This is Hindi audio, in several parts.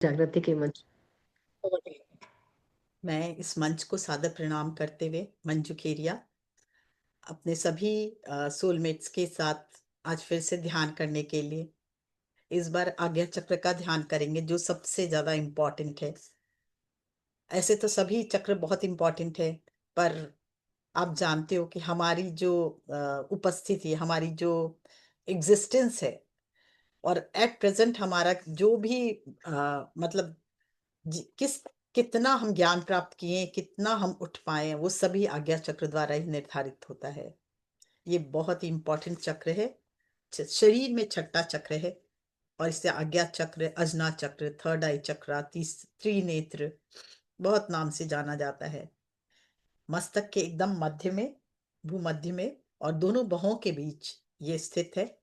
जागृति के मंच। मैं इस मंच को सादर प्रणाम करते हुए मंजू खेरिया अपने सभी सोलमेट्स के साथ आज फिर से ध्यान करने के लिए इस बार आज्ञा चक्र का ध्यान करेंगे, जो सबसे ज्यादा इम्पोर्टेंट है। ऐसे तो सभी चक्र बहुत इम्पोर्टेंट है, पर आप जानते हो कि हमारी जो उपस्थिति, हमारी जो एग्जिस्टेंस है, और एट प्रेजेंट हमारा जो भी मतलब किस कितना हम ज्ञान प्राप्त किए, कितना हम उठ पाए, वो सभी आज्ञा चक्र द्वारा ही निर्धारित होता है। ये बहुत ही इंपॉर्टेंट चक्र है। शरीर में छठा चक्र है, और इसे आज्ञा चक्र, अजना चक्र, थर्ड आई चक्र, त्रिनेत्र बहुत नाम से जाना जाता है। मस्तक के एकदम मध्य में, भूमध्य में, और दोनों बाहों के बीच ये स्थित है।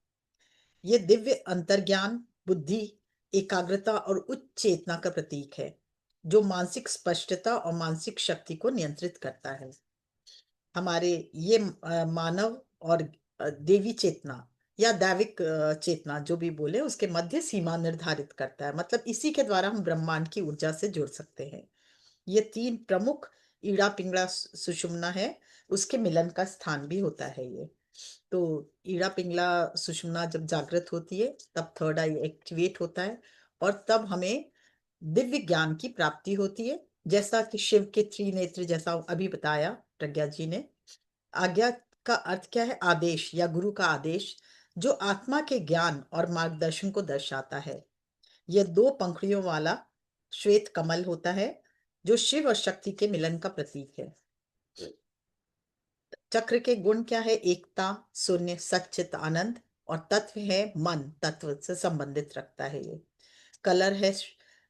ये दिव्य अंतर्ज्ञान, बुद्धि, एकाग्रता और उच्च चेतना का प्रतीक है, जो मानसिक स्पष्टता और मानसिक शक्ति को नियंत्रित करता है। हमारे ये मानव और देवी चेतना या दैविक चेतना, जो भी बोले, उसके मध्य सीमा निर्धारित करता है। मतलब इसी के द्वारा हम ब्रह्मांड की ऊर्जा से जुड़ सकते हैं। ये तीन प्रमुख, ईड़ा पिंगला सुषुम्ना है, उसके मिलन का स्थान भी होता है ये। तो ईड़ा पिंगला सुषुम्ना जब जागृत होती है, तब थर्ड आई एक्टिवेट होता है, और तब हमें दिव्य ज्ञान की प्राप्ति होती है। जैसा कि शिव के त्रिनेत्र, जैसा अभी बताया प्रज्ञा जी ने। आज्ञा का अर्थ क्या है? आदेश या गुरु का आदेश, जो आत्मा के ज्ञान और मार्गदर्शन को दर्शाता है। यह दो पंखुड़ियों वाला श्वेत कमल होता है, जो शिव और शक्ति के मिलन का प्रतीक है। चक्र के गुण क्या है? एकता, शून्य, सच्चित, आनंद, और तत्व है मन, तत्व से संबंधित रखता है ये। कलर है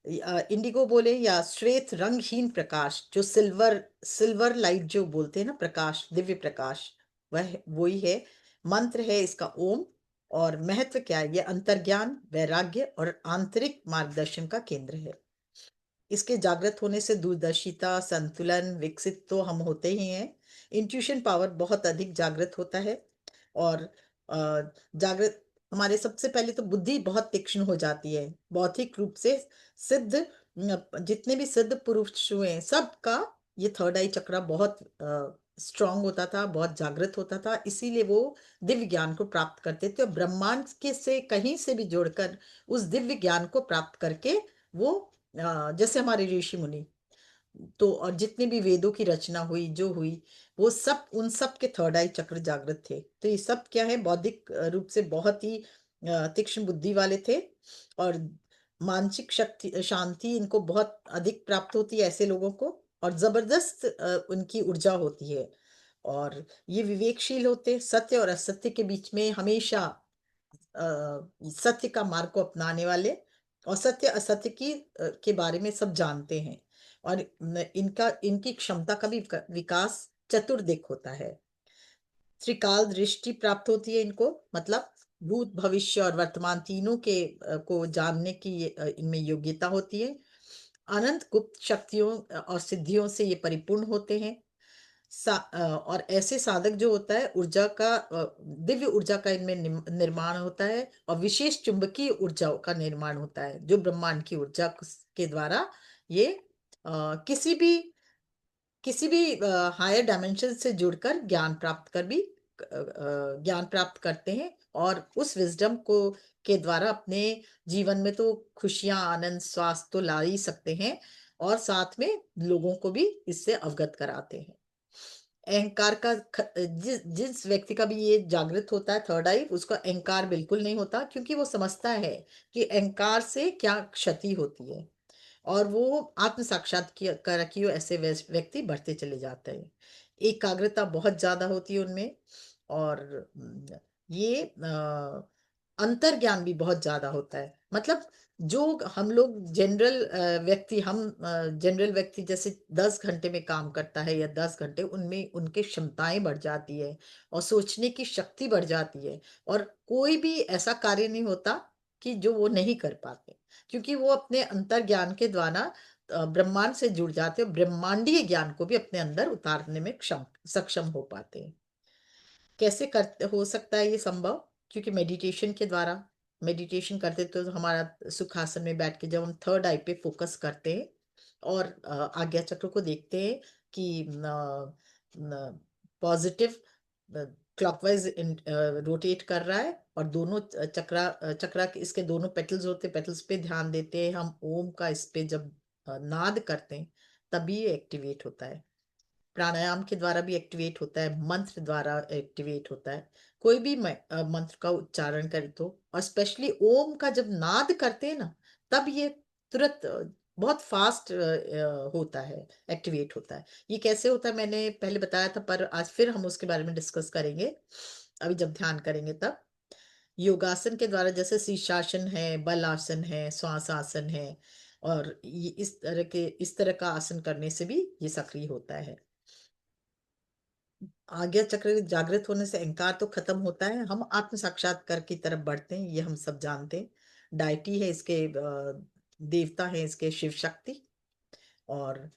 इंडिगो बोले या श्वेत रंगहीन प्रकाश, जो सिल्वर सिल्वर लाइट जो बोलते हैं ना, प्रकाश, दिव्य प्रकाश, वह वही है। मंत्र है इसका ओम। और महत्व क्या है? ये अंतर्ज्ञान, वैराग्य और आंतरिक मार्गदर्शन का केंद्र है। इसके जागृत होने से दूरदर्शिता, संतुलन विकसित तो हम होते ही हैं। इंट्यूशन पावर बहुत अधिक जागृत होता है। और जागृत हमारे, सबसे पहले तो बुद्धि बहुत तीक्ष्ण हो जाती है। बौद्धिक रूप से सिद्ध जितने भी सिद्ध पुरुष हुए, सबका ये थर्ड आई चक्र बहुत स्ट्रांग होता था, बहुत जागृत होता था। इसीलिए वो दिव्य ज्ञान को प्राप्त करते थे, और ब्रह्मांड के से कहीं से भी जोड़कर उस दिव्य ज्ञान को प्राप्त करके वो जैसे हमारे ऋषि मुनि, तो और जितने भी वेदों की रचना हुई, जो हुई, वो सब, उन सब के थर्ड आई चक्र जागृत थे। तो ये सब क्या है? बौद्धिक रूप से बहुत ही तीक्ष्ण बुद्धि वाले थे, और मानसिक शक्ति, शांति इनको बहुत अधिक प्राप्त होती है ऐसे लोगों को, और जबरदस्त उनकी ऊर्जा होती है। और ये विवेकशील होते, सत्य और असत्य के बीच में हमेशा सत्य का मार्ग को अपनाने वाले, और सत्य असत्य के बारे में सब जानते हैं। और इनका, इनकी क्षमता का भी विकास चतुर्दिक होता है। त्रिकाल दृष्टि प्राप्त होती है इनको, मतलब भूत, भविष्य और वर्तमान तीनों के को जानने की इनमें योग्यता होती है। अनंत गुप्त शक्तियों और सिद्धियों से ये परिपूर्ण होते हैं। और ऐसे साधक जो होता है, ऊर्जा का दिव्य ऊर्जा का इनमें निर्माण होता है, और विशेष चुंबकीय ऊर्जा का निर्माण होता है, जो ब्रह्मांड की ऊर्जा के द्वारा ये किसी भी हायर डायमेंशन से जुड़कर ज्ञान प्राप्त कर भी ज्ञान प्राप्त करते हैं, और उस विजडम को के द्वारा अपने जीवन में तो खुशियां, आनंद, स्वास्थ्य तो ला ही सकते हैं, और साथ में लोगों को भी इससे अवगत कराते हैं। अहंकार का जिस व्यक्ति का भी ये जागृत होता है थर्ड आई, उसका अहंकार बिल्कुल नहीं होता, क्योंकि वो समझता है कि अहंकार से क्या क्षति होती है, और वो आत्म साक्षात्कार की ओर ऐसे व्यक्ति बढ़ते चले जाते हैं। एकाग्रता बहुत ज्यादा होती है उनमें। और ये अंतर्ज्ञान भी बहुत ज्यादा होता है। मतलब जो हम लोग जनरल व्यक्ति, हम जनरल व्यक्ति जैसे 10 घंटे में काम करता है या 10 घंटे, उनमें उनकी क्षमताएं बढ़ जाती है, और सोचने की शक्ति बढ़ जाती है, और कोई भी ऐसा कार्य नहीं होता कि जो वो नहीं कर पाते, क्योंकि वो अपने अंतर ज्ञान के द्वारा ब्रह्मांड से जुड़ जाते हैं, ब्रह्मांडीय ज्ञान को भी अपने अंदर उतारने में सक्षम हो पाते हैं। कैसे कर हो सकता है ये संभव? क्योंकि मेडिटेशन के द्वारा, मेडिटेशन करते तो हमारा सुखासन में बैठ के जब हम थर्ड आई पे फोकस करते हैं और आज्ञा चक्र को देखते हैं कि पॉजिटिव क्लॉकवाइज रोटेट कर रहा है, और दोनों चक्रा के इसके दोनों पेटल्स होते हैं, पेटल्स पे ध्यान देते हैं हम ओम का, इस पे जब नाद करते हैं तभी ये एक्टिवेट होता है। प्राणायाम के द्वारा भी एक्टिवेट होता है, मंत्र द्वारा एक्टिवेट होता है। कोई भी मंत्र का उच्चारण करे तो, और स्पेशली ओम का जब नाद करते हैं ना, तब ये तुरंत बहुत फास्ट होता है, एक्टिवेट होता है। ये कैसे होता है मैंने पहले बताया था, पर आज फिर हम उसके बारे में डिस्कस करेंगे, अभी जब ध्यान करेंगे तब। योगासन के द्वारा जैसे शीर्षासन है, बल आसन है, श्वास आसन है, और ये इस तरह का आसन करने से भी ये सक्रिय होता है। आज्ञा चक्र जागृत होने से अहंकार तो खत्म होता है, हम आत्म साक्षात्कार की तरफ बढ़ते हैं, ये हम सब जानते हैं। डायटी है इसके, देवता है इसके शिव शक्ति। और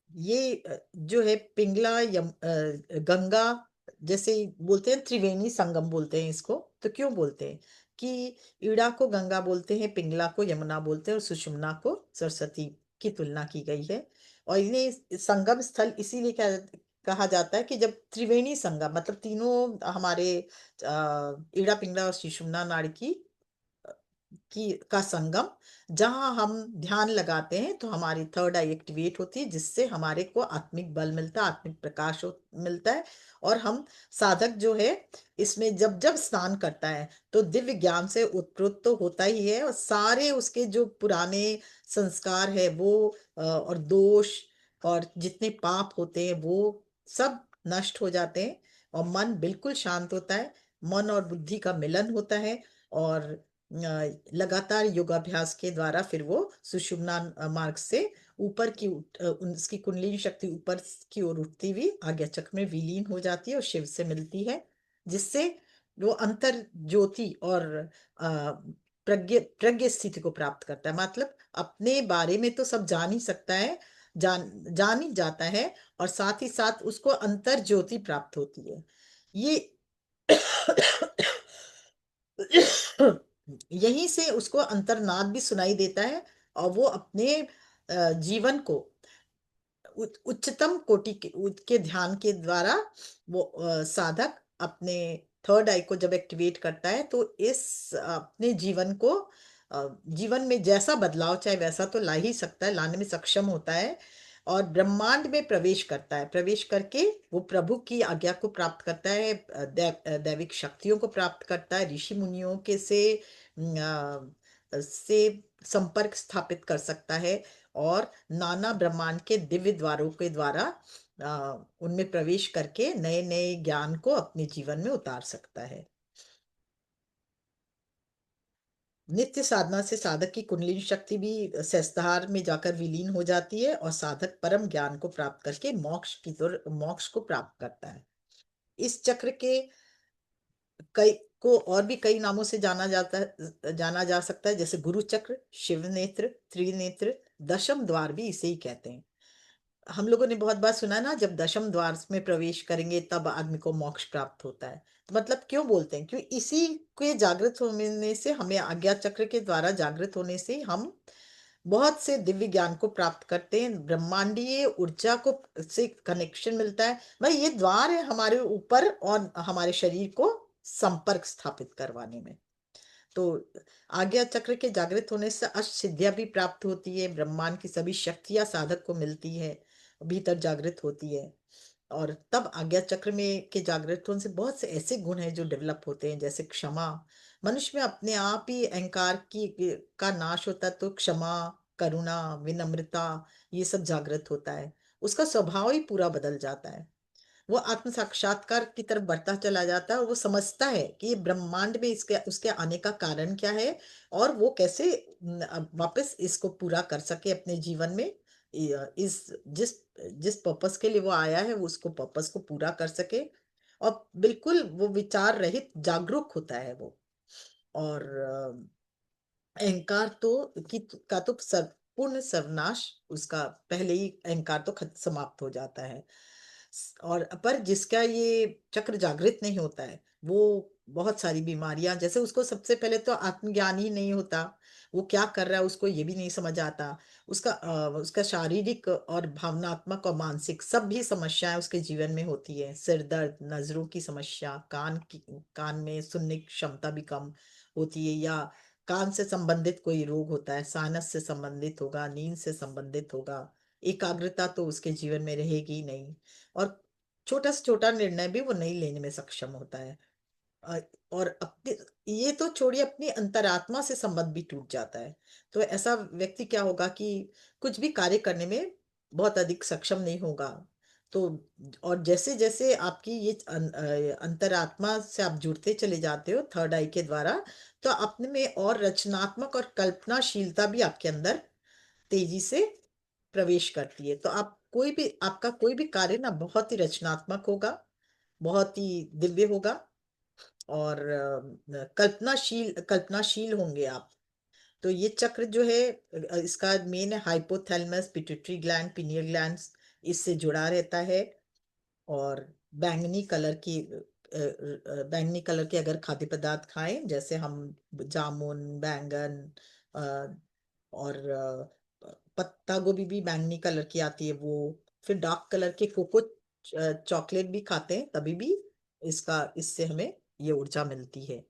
ये जो है पिंगला गंगा, जैसे बोलते हैं त्रिवेणी संगम बोलते हैं इसको, तो क्यों बोलते हैं कि ईड़ा को गंगा बोलते हैं, पिंगला को यमुना बोलते हैं, और सुषुम्ना को सरस्वती की तुलना की गई है। और इन्हें संगम स्थल इसीलिए क्या कहा जाता है कि जब त्रिवेणी संगम, मतलब तीनों हमारे ईड़ा पिंगला और सुषुम्ना नाड़ी की का संगम, जहां हम ध्यान लगाते हैं तो हमारी थर्ड आई एक्टिवेट होती है, जिससे हमारे को आत्मिक बल मिलता है, आत्मिक प्रकाश मिलता है। और हम साधक जो है इसमें जब जब स्नान करता है तो दिव्य ज्ञान से उत्प्रोत तो होता ही है, और सारे उसके जो पुराने संस्कार है वो और दोष और जितने पाप होते हैं वो सब नष्ट हो जाते हैं, और मन बिल्कुल शांत होता है। मन और बुद्धि का मिलन होता है, और लगातार योगाभ्यास के द्वारा फिर वो सुषुम्ना मार्ग से ऊपर की उसकी कुंडलिनी शक्ति ऊपर की ओर उठती हुई आज्ञा चक्र में विलीन हो जाती है और शिव से मिलती है, जिससे वो अंतर ज्योति और प्रज्ञ प्रज्ञ स्थिति को प्राप्त करता है। मतलब अपने बारे में तो सब जान ही सकता है, जान ही जाता है, और साथ ही साथ उसको अंतर ज्योति प्राप्त होती है। ये यहीं से उसको अंतर्नाद भी सुनाई देता है, और वो अपने जीवन को उच्चतम कोटि के ध्यान के द्वारा वो साधक अपने थर्ड आई को जब एक्टिवेट करता है तो इस अपने जीवन को जीवन में जैसा बदलाव चाहे वैसा तो ला ही सकता है, लाने में सक्षम होता है। और ब्रह्मांड में प्रवेश करता है, प्रवेश करके वो प्रभु की आज्ञा को प्राप्त करता है, दैविक शक्तियों को प्राप्त करता है, ऋषि मुनियों के से संपर्क स्थापित कर सकता है, और नाना ब्रह्मांड के दिव्य द्वारों के द्वारा उनमें प्रवेश करके नए नए ज्ञान को अपने जीवन में उतार सकता है। नित्य साधना से साधक की कुंडलिनी शक्ति भी सहस्त्रहार में जाकर विलीन हो जाती है, और साधक परम ज्ञान को प्राप्त करके मोक्ष को प्राप्त करता है। इस चक्र के कई को और भी कई नामों से जाना जा सकता है, जैसे गुरु चक्र, शिव नेत्र, त्रिनेत्र, दशम द्वार भी इसे ही कहते हैं। हम लोगों ने बहुत बार सुना ना, जब दशम द्वार में प्रवेश करेंगे तब आदमी को मोक्ष प्राप्त होता है। तो मतलब क्यों बोलते हैं, क्यों इसी के जागृत होने से, हमें आज्ञा चक्र के द्वारा जागृत होने से हम बहुत से दिव्य ज्ञान को प्राप्त करते हैं, ब्रह्मांडीय ऊर्जा को से कनेक्शन मिलता है। भाई ये द्वार है हमारे ऊपर और हमारे शरीर को संपर्क स्थापित करवाने में। तो आज्ञा चक्र के जागृत होने से अष्ट सिद्धियां भी प्राप्त होती है, ब्रह्मांड की सभी शक्तियां साधक को मिलती है, भीतर जागृत होती है। और तब आज्ञा चक्र में के जागृत होने से बहुत से ऐसे गुण हैं जो डेवलप होते हैं, जैसे क्षमा। मनुष्य में अपने आप ही अहंकार की का नाश होता है, तो क्षमा, करुणा, विनम्रता, ये सब जागृत होता है। उसका स्वभाव ही पूरा बदल जाता है, वो आत्म साक्षात्कार की तरफ बढ़ता चला जाता है, और वो समझता है कि ये ब्रह्मांड में इसके उसके आने का कारण क्या है, और वो कैसे अब वापस इसको पूरा कर सके अपने जीवन में। इस जिस जिस पर्पस के लिए वो आया है वो उसको पर्पस को पूरा कर सके, और बिल्कुल वो विचार रहित जागरूक होता है वो। और अहंकार तो की का तो पूर्ण सर्वनाश, उसका पहले ही अहंकार तो समाप्त हो जाता है। और पर जिसका ये चक्र जागृत नहीं होता है, वो बहुत सारी बीमारियां, जैसे उसको सबसे पहले तो आत्मज्ञान ही नहीं होता, वो क्या कर रहा है उसको ये भी नहीं समझ आता। उसका शारीरिक और भावनात्मक और मानसिक सब भी समस्याएं उसके जीवन में होती है। सिर दर्द, नजरों की समस्या, कान में सुनने की क्षमता भी कम होती है, या कान से संबंधित कोई रोग होता है, साइनस से संबंधित होगा, नींद से संबंधित होगा। एकाग्रता तो उसके जीवन में रहेगी ही नहीं, और छोटा से छोटा निर्णय भी वो नहीं लेने में सक्षम होता है। अ, और अपने, ये तो छोड़िए, अपनी अंतरात्मा से संबंध भी टूट जाता है। तो ऐसा व्यक्ति क्या होगा कि कुछ भी कार्य करने में बहुत अधिक सक्षम नहीं होगा। तो और जैसे जैसे आपकी ये अंतरात्मा से आप जुड़ते चले जाते हो थर्ड आई के द्वारा, तो अपने में और रचनात्मक और कल्पनाशीलता भी आपके अंदर तेजी से प्रवेश करती है। तो आपका कोई भी कार्य ना बहुत ही रचनात्मक होगा, बहुत ही दिव्य होगा, और कल्पनाशील कल्पनाशील होंगे आप। तो ये चक्र जो है, इसका मेन है hypothalamus, pituitary gland, pineal gland, इससे जुड़ा रहता है। और बैंगनी कलर की बैंगनी कलर के अगर खाद्य पदार्थ खाएं, जैसे हम जामुन, बैंगन, अ, और पत्ता गोभी भी बैंगनी कलर की आती है वो, फिर डार्क कलर के कोको चॉकलेट भी खाते हैं, तभी भी इससे हमें ये ऊर्जा मिलती है।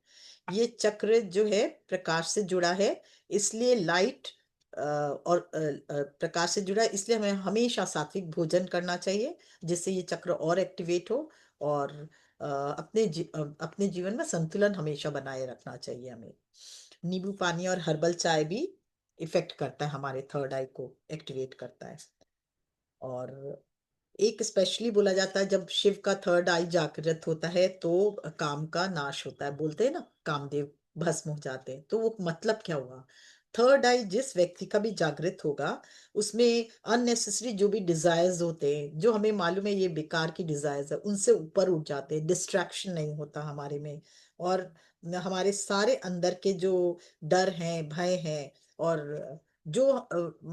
ये चक्र जो है प्रकाश से जुड़ा है, इसलिए लाइट और प्रकाश से जुड़ा है, इसलिए हमें हमेशा सात्विक भोजन करना चाहिए, जिससे ये चक्र और एक्टिवेट हो। और अपने जीवन में संतुलन हमेशा बनाए रखना चाहिए हमें। नींबू पानी और हर्बल चाय भी इफेक्ट करता है, हमारे थर्ड आई को एक्टिवेट करता है। और एक स्पेशली बोला जाता है, जब शिव का थर्ड आई जागृत होता है तो काम का नाश होता है, बोलते हैं ना, कामदेव भस्म हो जाते हैं। तो वो मतलब क्या हुआ? थर्ड आई जिस व्यक्ति का भी जागृत होगा, उसमें अननेसेसरी जो भी डिजायर्स होते हैं, जो हमें मालूम है ये बेकार की डिजायर्स है, उनसे ऊपर उठ जाते हैं, डिस्ट्रैक्शन नहीं होता हमारे में। और हमारे सारे अंदर के जो डर हैं, भय हैं, और जो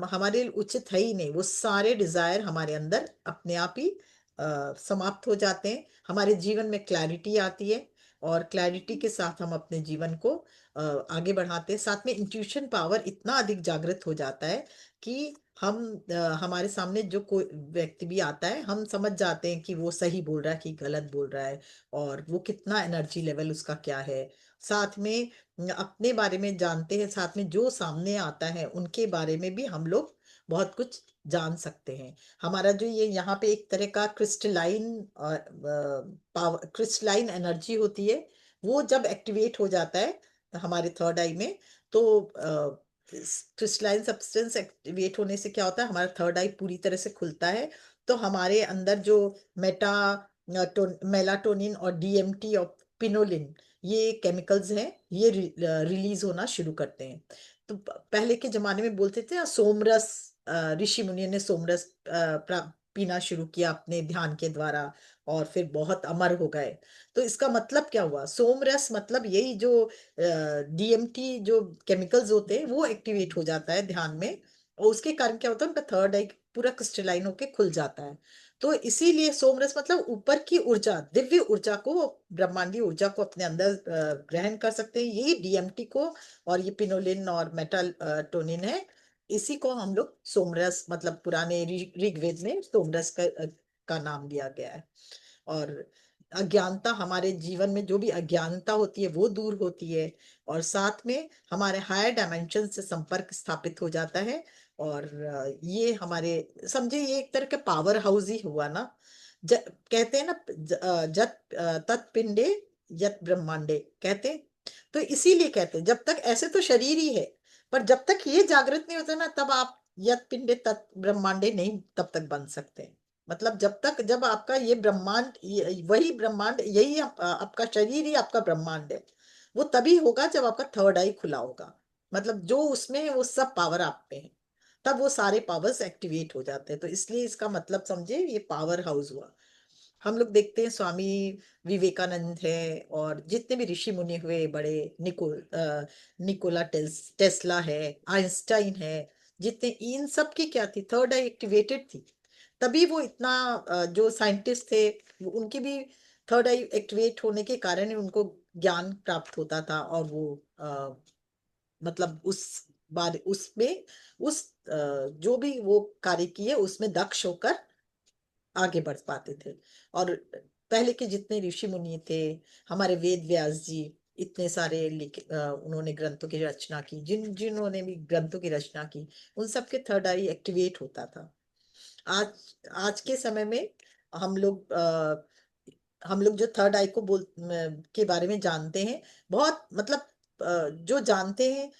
हमारे लिए उचित है ही नहीं, वो सारे डिजायर हमारे अंदर अपने आप ही समाप्त हो जाते हैं। हमारे जीवन में क्लैरिटी आती है, और क्लैरिटी के साथ हम अपने जीवन को आगे बढ़ाते हैं। साथ में इंट्यूशन पावर इतना अधिक जागृत हो जाता है कि हमारे सामने जो कोई व्यक्ति भी आता है, हम समझ जाते हैं कि वो सही बोल रहा है कि गलत बोल रहा है, और वो कितना एनर्जी लेवल उसका क्या है। साथ में अपने बारे में जानते हैं, साथ में जो सामने आता है उनके बारे में भी हम लोग बहुत कुछ जान सकते हैं। हमारा जो ये यहाँ पे एक तरह का क्रिस्टलाइन पावर, क्रिस्टलाइन एनर्जी होती है, वो जब एक्टिवेट हो जाता है हमारे थर्ड आई में, तो क्रिस्टलाइन सब्सटेंस एक्टिवेट होने से क्या होता है, हमारा थर्ड आई पूरी तरह से खुलता है। तो हमारे अंदर जो मेटा मेलाटोनिन और डीएमटी और पिनोलिन, ये केमिकल्स हैं, ये रिलीज होना शुरू करते हैं। तो पहले के जमाने में बोलते थे ना, सोमरस, ऋषि मुनियों ने सोमरस पीना शुरू किया अपने ध्यान के द्वारा, और फिर बहुत अमर हो गए। तो इसका मतलब क्या हुआ? सोमरस मतलब यही, जो डीएमटी जो केमिकल्स होते हैं वो एक्टिवेट हो जाता है ध्यान में, और उसके कारण क्या होता है, उनका थर्ड आई पूरा क्रिस्टलाइन होके खुल जाता है। तो इसीलिए सोमरस मतलब ऊपर की ऊर्जा, दिव्य ऊर्जा को, ब्रह्मांडीय ऊर्जा को अपने अंदर ग्रहण कर सकते हैं, यही डीएमटी को, और ये पिनोलिन और मेटाटोनिन है। इसी को हम लोग सोमरस, मतलब पुराने ऋग्वेद में सोमरस का नाम दिया गया है। और अज्ञानता, हमारे जीवन में जो भी अज्ञानता होती है वो दूर होती है, और साथ में हमारे हायर डायमेंशन से संपर्क स्थापित हो जाता है। और ये हमारे, समझे, ये एक तरह का पावर हाउस ही हुआ ना। कहते हैं ना, जत तत् पिंडे यत ब्रह्मांडे, कहते हैं। तो इसीलिए कहते हैं, जब तक ऐसे तो शरीर ही है, पर जब तक ये जागृत नहीं होता ना, तब आप यत पिंडे तत् ब्रह्मांडे नहीं तब तक बन सकते। मतलब जब आपका ये ब्रह्मांड, वही ब्रह्मांड, यही आपका शरीर ही आपका ब्रह्मांड है, वो तभी होगा जब आपका थर्ड आई खुला होगा। मतलब जो उसमें है वो सब पावर आप पे है, तब वो सारे पावर्स एक्टिवेट हो जाते हैं। तो इसलिए इसका मतलब समझे, ये पावर हाउस हुआ। हम लोग देखते हैं स्वामी विवेकानंद है, और जितने भी ऋषि मुनि हुए बड़े, निकोला टेस्ला है, आइंस्टाइन है, जितने, इन सब की क्या थी, थर्ड आई एक्टिवेटेड थी। तभी वो इतना जो साइंटिस्ट थे, उनकी भी थर्ड आई एक्टिवेट होने के कारण ही उनको ज्ञान प्राप्त होता था, और वो मतलब उस बार उसमें उस जो भी वो कार्य किए उसमें दक्ष होकर आगे बढ़ पाते थे। और पहले के जितने ऋषि मुनि थे, हमारे वेद व्यास जी, इतने सारे उन्होंने ग्रंथों की रचना की, जिन्होंने भी ग्रंथों की रचना की, उन सबके थर्ड आई एक्टिवेट होता था। आज आज के समय में हम लोग हम लोग जो थर्ड आई को के बारे में जानते हैं, बहुत मतलब जो जानते हैं,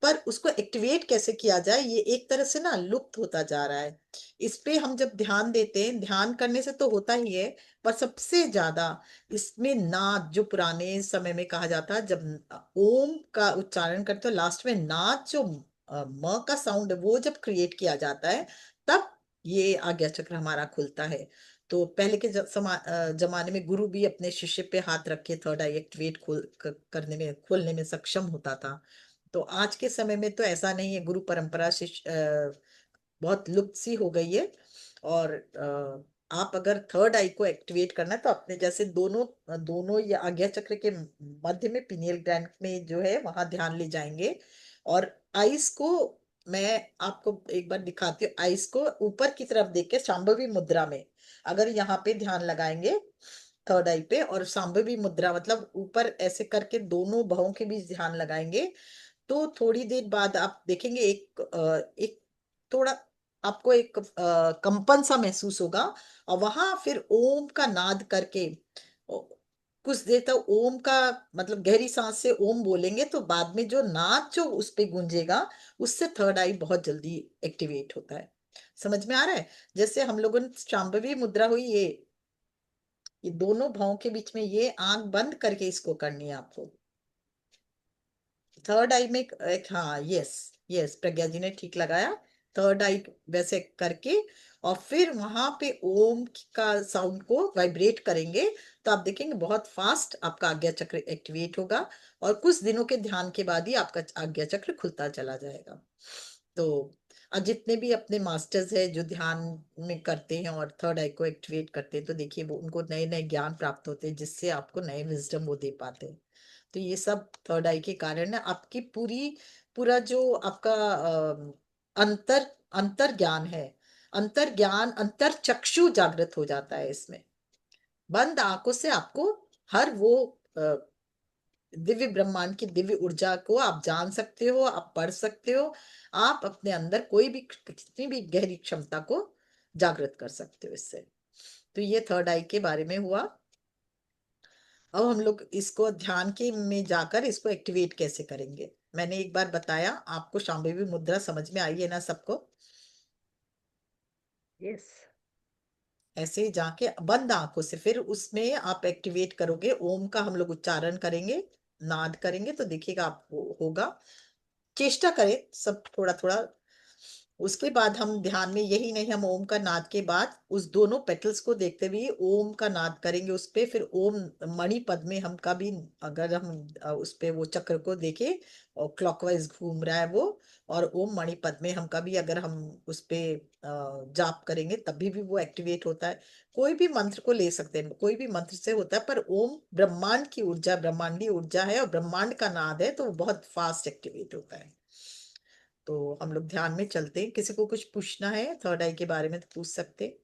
पर उसको एक्टिवेट कैसे किया जाए ये एक तरह से ना लुप्त होता जा रहा है। इस पे हम जब ध्यान देते हैं, ध्यान करने से तो होता ही है, पर सबसे ज्यादा इसमें नाद, जो पुराने समय में कहा जाता है, जब ओम का उच्चारण करते हो लास्ट में नाद, जो म का साउंड है वो जब क्रिएट किया जाता है, तब ये आज्ञा चक्र हमारा खुलता है। तो पहले के जमाने में गुरु भी अपने शिष्य पे हाथ रख के थर्ड आई एक्टिवेट करने में, खोलने में सक्षम होता था। तो आज के समय में तो ऐसा नहीं है, गुरु परंपरा बहुत लुप्त सी हो गई है। और आप अगर थर्ड आई को एक्टिवेट करना है तो अपने जैसे दोनों दोनों या आज्ञा चक्र के मध्य में पिनियल ग्लैंड में जो है वहां ध्यान ले जाएंगे। और आइस को मैं आपको एक बार दिखाती हूँ। आइस को ऊपर की तरफ देख के शांभवी मुद्रा में अगर यहाँ पे ध्यान लगाएंगे थर्ड आई पे, और शांभवी मुद्रा मतलब ऊपर ऐसे करके दोनों भवों के बीच ध्यान लगाएंगे, तो थोड़ी देर बाद आप देखेंगे एक थोड़ा आपको एक कंपन सा महसूस होगा। और वहां फिर ओम का नाद करके ओ- कुछ देर तक ओम का मतलब गहरी सांस से ओम बोलेंगे, तो बाद में जो नाद जो उस पे गूंजेगा, उससे थर्ड आई बहुत जल्दी एक्टिवेट होता है। समझ में आ रहा है? जैसे हम लोगों ने शांभवी मुद्रा हुई, ये दोनों भावों के बीच में ये आंख बंद करके इसको करनी है आपको। थर्ड आई में एक हाँ, यस यस, प्रज्ञा जी ने ठीक लगाया। थर्ड आई वैसे करके और फिर वहां पे ओम का साउंड को वाइब्रेट करेंगे, तो आप देखेंगे बहुत फास्ट आपका आज्ञा चक्र एक्टिवेट होगा। और कुछ दिनों के ध्यान के बाद ही आपका आज्ञा चक्र खुलता चला जाएगा। तो और जितने भी अपने मास्टर्स है जो ध्यान में करते हैं और थर्ड आई को एक्टिवेट करते हैं, तो देखिए वो उनको नए नए ज्ञान प्राप्त होते हैं, जिससे आपको नए विजडम वो दे पाते हैं। तो ये सब थर्ड आई के कारण है। आपकी पूरा जो आपका अंतर अंतर ज्ञान है, अंतर ज्ञान, अंतर चक्षु जागृत हो जाता है इसमें। बंद आंखों से आपको हर वो अ, दिव्य ब्रह्मांड की दिव्य ऊर्जा को आप जान सकते हो, आप पढ़ सकते हो। आप अपने अंदर कोई भी कितनी भी गहरी क्षमता को जागृत कर सकते हो इससे। तो ये थर्ड आई के बारे में हुआ। अब हम लोग इसको ध्यान के में जाकर इसको एक्टिवेट कैसे करेंगे। मैंने एक बार बताया आपको, शांभवी मुद्रा समझ में आई है ना सबको? यस। ऐसे ही जाके बंद आंखों से फिर उसमें आप एक्टिवेट करोगे, ओम का हम लोग उच्चारण करेंगे, नाद करेंगे, तो देखिएगा आप होगा। चेष्टा करें सब थोड़ा थोड़ा। उसके बाद हम ध्यान में यही नहीं, हम ओम का नाद के बाद उस दोनों पेटल्स को देखते हुए ओम का नाद करेंगे उस पे। फिर ओम मणि पद में हम कभी, अगर हम उस पे वो चक्र को देखें और क्लॉकवाइज घूम रहा है वो, और ओम मणि पद में हम कभी अगर हम उस पे जाप करेंगे तभी भी वो एक्टिवेट होता है। कोई भी मंत्र को ले सकते हैं, कोई भी मंत्र से होता है, पर ओम ब्रह्मांड की ऊर्जा, ब्रह्मांडीय ऊर्जा है और ब्रह्मांड का नाद है, तो वो बहुत फास्ट एक्टिवेट होता है। तो हम लोग ध्यान में चलते हैं। किसी को कुछ पूछना है थर्ड आई के बारे में तो पूछ सकते।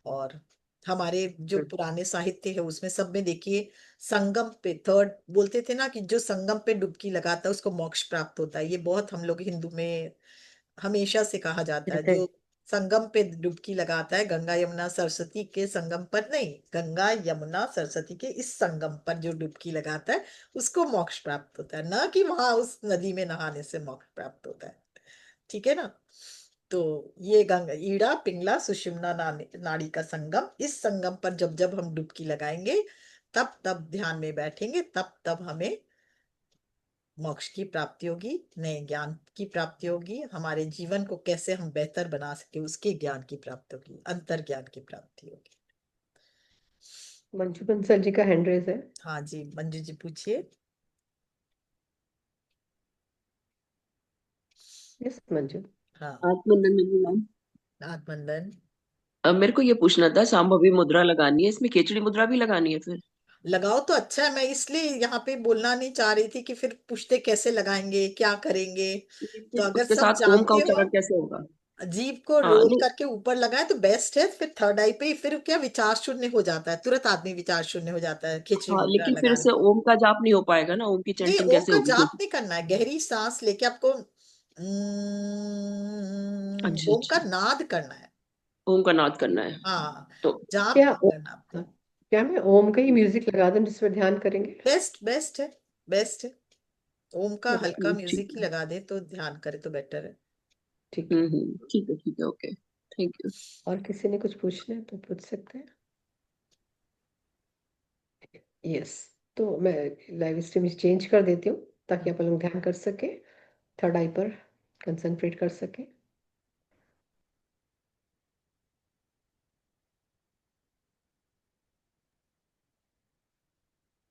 और हमारे जो पुराने साहित्य है उसमें सब में देखिए, संगम पे थर्ड बोलते थे ना, कि जो संगम पे डुबकी लगाता है उसको मोक्ष प्राप्त होता है। ये बहुत हम लोग हिंदू में हमेशा से कहा जाता है। कहते जो हैं। संगम पे डुबकी लगाता है, गंगा यमुना सरस्वती के संगम पर नहीं, गंगा यमुना सरस्वती के इस संगम पर जो डुबकी लगाता है उसको मोक्ष प्राप्त होता है, ना कि वहां उस नदी में नहाने से मोक्ष प्राप्त होता है। ठीक है ना? तो ये गंगा, ईड़ा पिंगला सुषुम्ना नाड़ी का संगम, इस संगम पर जब जब हम डुबकी लगाएंगे, तब तब ध्यान में बैठेंगे, तब तब हमें मोक्ष की प्राप्ति होगी, नए ज्ञान की प्राप्ति होगी, हमारे जीवन को कैसे हम बेहतर बना सके उसके ज्ञान की प्राप्ति होगी, अंतर ज्ञान की प्राप्ति होगी। मंजू बंसल जी का हैंड रेज है। हाँ जी, मंजू जी पूछिए। यस मंजू। हाँ। आत्मनंदन मैम। आत्मंदन। मेरे को ये पूछना था, सांभवी मुद्रा लगानी है, इसमें खेचड़ी मुद्रा भी लगानी है फिर? लगाओ तो अच्छा है, मैं इसलिए यहाँ पे बोलना नहीं चाह रही थी कि फिर पूछते कैसे लगाएंगे क्या करेंगे। ये तो फिर अगर उसके सब साथ ओम का जानते हो, उच्चारण कैसे होगा? जीभ को हाँ रोल नहीं। करके ऊपर लगाए तो बेस्ट है। फिर थर्ड आई पे ही फिर क्या विचार शून्य हो जाता है, तुरंत आदमी विचार शून्य हो जाता है खिचड़ी हाँ मुद्रा लेकिन फिर लगाने उससे से। ओम का जाप नहीं हो पाएगा ना, ओम की नहीं, चैंटिंग ओम कैसे का होगी जाप क्योंकि। नहीं करना है, गहरी सांस लेके आपको अच्छा ओम का अच्छा। नाद करना है। ओम का नाद करना है। हाँ, तो जाप क्या नहीं करना आपको। क्या मैं ओम का ही म्यूजिक लगा दूं जिसमें ध्यान करेंगे? बेस्ट बेस्ट है, बेस्ट है। ओम का हल्का ठीक म्यूजिक ही है। लगा दे तो ध्यान करे तो बेटर है। ठीक है। ठीक है, ओके। Thank you. और किसी ने कुछ पूछना है तो पूछ सकते हैं। यस। तो मैं लाइव स्ट्रीम चेंज कर देती हूँ ताकि आप लोग ध्यान कर सके, थर्ड आई पर कंसंट्रेट कर सके।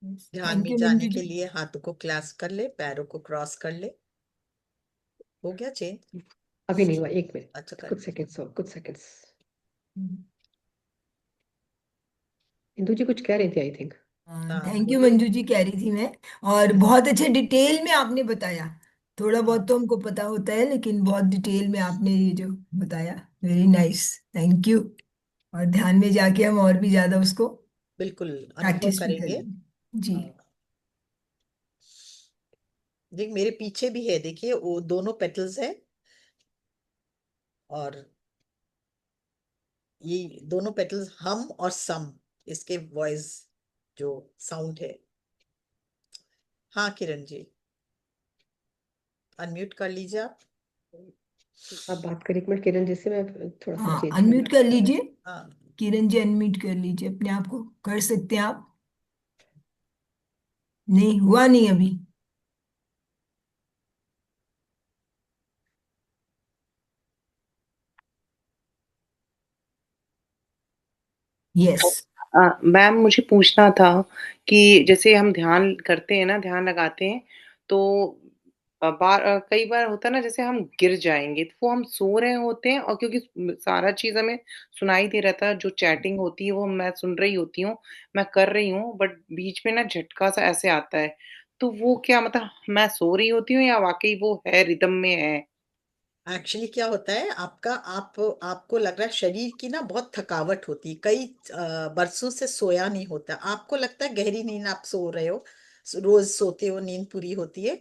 ध्यान थैंक में यू जाने मंजू के जी। लिए हाथों को क्लास्प कर ले, पैरों को क्रॉस कर ले। हो गया चेंज? अभी नहीं हुआ, एक अच्छा मिनट, कर। कुछ सेकंड्स और, कुछ सेकंड्स। इंदू जी कुछ कह रही थी आई थिंक। हाँ थैंक यू बोलिए। मंजू जी, कह रही थी मैं। और बहुत अच्छे डिटेल में आपने बताया। थोड़ा बहुत हाँ तो हमको पता होता है, लेकिन बहुत डिटेल में आपने ये जो बताया, वेरी नाइस। Thank you. और ध्यान में जाके हम और भी ज्यादा उसको बिल्कुल, अनुभव प्रैक्टिस भी करेंगे। करेंगे जी। हाँ, देख मेरे पीछे भी है, देखिए वो दोनों पेटल्स है। और ये दोनों पेटल्स हम और सम, इसके वॉइस जो साउंड है। हाँ किरण जी, अनम्यूट कर लीजिए आप। आप बात करिए एक मिनट किरण जी से, मैं थोड़ा सा हाँ, चेंज अनम्यूट करना कर है। लीजिए। हाँ किरण जी अनम्यूट कर लीजिए अपने आप को, कर सकते हैं आप? नहीं हुआ, नहीं अभी। यस। मैम मुझे पूछना था कि जैसे हम ध्यान करते हैं ना, ध्यान लगाते हैं तो कई बार होता है ना, जैसे हम गिर जाएंगे तो वो हम सो रहे होते हैं, और क्योंकि सारा चीज हमें सुनाई दे रहता है, जो चैटिंग होती है वो मैं सुन रही होती हूँ, मैं कर रही हूँ, बट बीच में ना झटका सा ऐसे आता है। तो वो क्या मतलब, मैं सो रही होती हूँ या वाकई वो है, रिदम में है? एक्चुअली क्या होता है आपका, आपको लग रहा है शरीर की ना बहुत थकावट होती है, कई बरसों से सोया नहीं होता, आपको लगता है गहरी नींद आप सो रहे हो, रोज सोते हो, नींद पूरी होती है।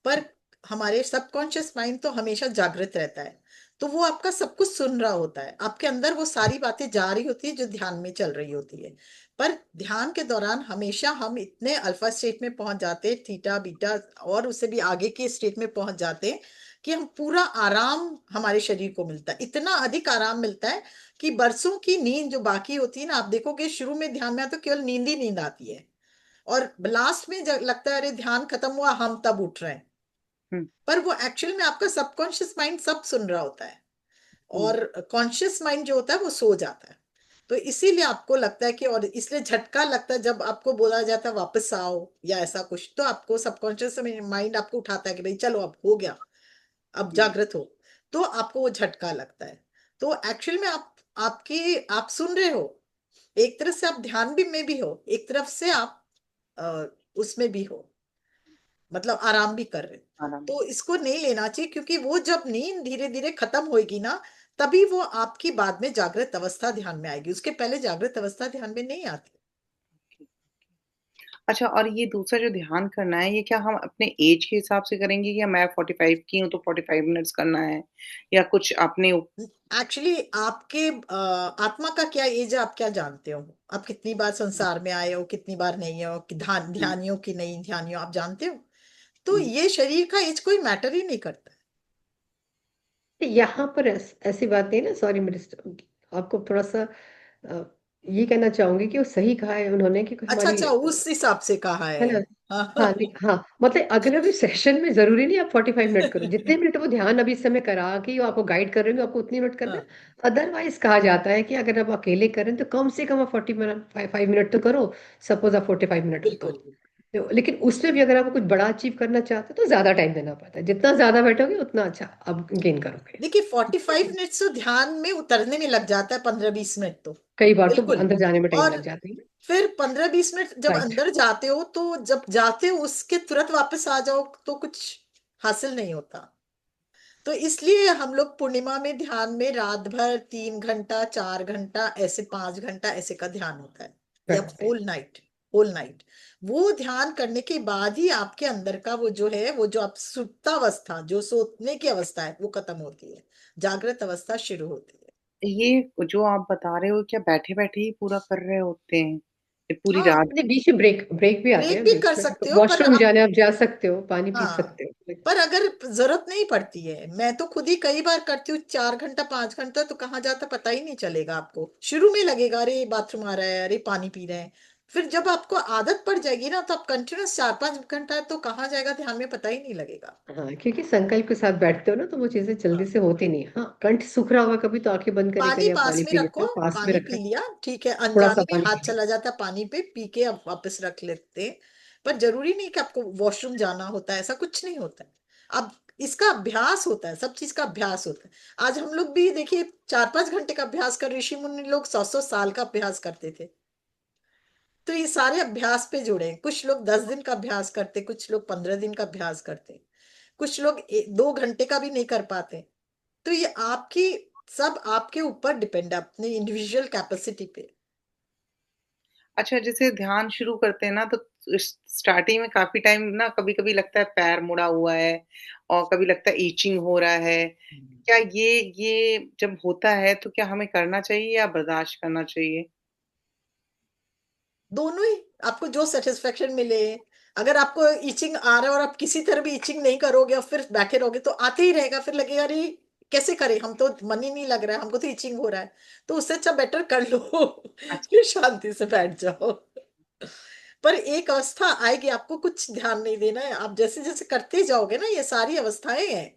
पर हमारे सबकॉन्शियस माइंड तो हमेशा जागृत रहता है। तो वो आपका सब कुछ सुन रहा होता है, आपके अंदर वो सारी बातें जा रही होती है जो ध्यान में चल रही होती है। पर ध्यान के दौरान हमेशा हम इतने अल्फा स्टेट में पहुंच जाते हैं, थीटा बीटा और उससे भी आगे के स्टेट में पहुंच जाते हैं, कि हम पूरा आराम हमारे शरीर को मिलता है, इतना अधिक आराम मिलता है कि बरसों की नींद जो बाकी होती है ना, आप देखोगे शुरू में ध्यान में आता तो केवल नींद ही नींद आती है, और लास्ट में जब लगता है अरे ध्यान खत्म हुआ हम तब उठ रहे हैं। हम्म। पर वो एक्चुअल में आपका सबकॉन्शियस माइंड सब सुन रहा होता है, हम्म। और कॉन्शियस माइंड जो होता है वो सो जाता है। तो इसीलिए आपको लगता है कि, और इसलिए झटका लगता है जब आपको बोला जाता है वापस आओ या ऐसा कुछ, तो आपको सबकॉन्शियस माइंड आपको उठाता है कि भाई चलो अब हो गया, अब हम्म। जागृत हो। तो आपको वो झटका लगता है। तो एक्चुअल में आप सुन रहे हो, एक तरफ से आप ध्यान भी में भी हो, एक तरफ से आप अ, उसमें भी हो, मतलब आराम भी कर रहे हो। आराम। तो इसको नहीं लेना चाहिए, क्योंकि वो जब नींद धीरे धीरे खत्म होएगी ना, तभी वो आपकी बाद में जागृत अवस्था ध्यान में आएगी, उसके पहले जागृत अवस्था ध्यान में नहीं आती। अच्छा, और ये दूसरा जो ध्यान करना है, ये क्या हम अपने एज के हिसाब से करेंगे, या मैं 45 की हूँ तो 45 मिनट्स करना है, या कुछ अपने एक्चुअली आपके आत्मा का क्या एज है, आप क्या जानते हो? आप कितनी बार संसार में आए हो, कितनी बार नहीं हो, कि ध्यानियों की नहीं ध्यानियों, आप जानते हो? तो ये शरीर का एज कोई मैटर ही नहीं करता। यहाँ पर ऐसी बात नहीं ना, सॉरी मिनिस्टर, आपको थोड़ा सा अ, ये कहना चाहूंगी कि वो सही कहा है उन्होंने कि अच्छा हमारी, अच्छा, उस हिसाब से कहा है है। ना? हाँ हाँ नहीं, हाँ मतलब अगर अभी सेशन में जरूरी नहीं आप 45 मिनट करो, जितने मिनट वो ध्यान अभी इस समय करा कि वो आपको गाइड कर रहे हो आपको उतनी मिनट करना है। हाँ अदरवाइज कहा जाता है कि अगर आप अकेले करें तो कम से कम आप 40 मिनट 5 मिनट तो करो, सपोज आप 45 मिनट हो तो। बिल्कुल। लेकिन उसमें भी अगर आप कुछ बड़ा अचीव करना चाहते हो तो ज्यादा टाइम देना पड़ता है, जितना ज्यादा बैठोगे उतना अच्छा आप गेन करोगे। देखिए 45 मिनट तो ध्यान में उतरने में लग जाता है, 15-20 मिनट तो कई बार तो बिल्कुल। अंदर जाने में टाइम और लग जाते हैं। फिर 15-20 मिनट जब राइट। अंदर जाते हो, तो जब जाते हो उसके तुरंत वापस आ जाओ तो कुछ हासिल नहीं होता। तो इसलिए हम लोग पूर्णिमा में ध्यान में रात भर 3 घंटा 4 घंटा ऐसे 5 घंटा ऐसे का ध्यान होता है, या करते हैं। होल नाइट वो ध्यान करने के बाद ही आपके अंदर का वो जो है, वो जो आप सुप्तावस्था, जो सोने की अवस्था है, वो खत्म होती है, जागृत अवस्था शुरू होती है। ये जो आप बता रहे हो क्या बैठे बैठे ही पूरा कर रहे होते हैं ये पूरी हाँ, रात? नहीं, बीच में ब्रेक ब्रेक भी आते ब्रेक हैं भी कर बीच में, सकते हो, पर वॉशरूम आप, जाने आप जा सकते हो, पानी पी हाँ, सकते हो। पर अगर जरूरत नहीं पड़ती है, मैं तो खुद ही कई बार करती हूँ 4 घंटा 5 घंटा, तो कहाँ जाता पता ही नहीं चलेगा। आपको शुरू में लगेगा अरे बाथरूम आ रहा है, अरे पानी पी रहे हैं, फिर जब आपको आदत पड़ जाएगी ना, तो आप कंटिन्यूस 4-5 घंटा तो कहाँ जाएगा ध्यान में पता ही नहीं लगेगा। हाँ, क्योंकि संकल्प के साथ बैठते हो ना तो वो चीजें जल्दी हाँ, से होती नहीं। हाँ, कंठ सूख रहा होगा कभी तो आंखें बंद करके पानी करिए, आप पास पानी में पी रखो, लेते हो, पास में पानी रखा पी है, लिया, ठीक है, थोड़ा सा अनजाने में पानी हाथ पी लिया। चला जाता है पानी पे, पी के आप वापस रख लेते हैं। पर जरूरी नहीं कि आपको वॉशरूम जाना होता है, ऐसा कुछ नहीं होता है। अब इसका अभ्यास होता है, सब चीज का अभ्यास होता है। आज हम लोग भी देखिए 4-5 घंटे का अभ्यास कर, ऋषि मुनि लोग 100-100 साल का अभ्यास करते थे। तो ये सारे अभ्यास पे जुड़े हैं। कुछ लोग 10 दिन का अभ्यास करते, कुछ लोग 15 दिन का अभ्यास करते, कुछ लोग 2 घंटे का भी नहीं कर पाते। तो ये आपकी, सब आपके ऊपर डिपेंड है, अपने इंडिविजुअल कैपेसिटी पे। अच्छा, जैसे ध्यान शुरू करते हैं ना तो स्टार्टिंग में काफी टाइम ना कभी कभी लगता है पैर मुड़ा हुआ है और कभी लगता है ईचिंग हो रहा है। क्या ये जब होता है तो क्या हमें करना चाहिए या बर्दाश्त करना चाहिए? दोनों ही, आपको जो सेटिस्फेक्शन मिले। अगर आपको ईचिंग आ रहा है और आप किसी तरह भी ईचिंग नहीं करोगे और फिर बैठे रहोगे तो आते ही रहेगा, फिर लगेगा अरे कैसे करें, हम तो मन ही नहीं लग रहा है, हमको तो ईचिंग हो रहा है। तो उससे अच्छा बेटर कर लो अच्छा। फिर शांति से बैठ जाओ। पर एक अवस्था आएगी, आपको कुछ ध्यान नहीं देना है, आप जैसे जैसे करते जाओगे ना, ये सारी अवस्थाएं हैं।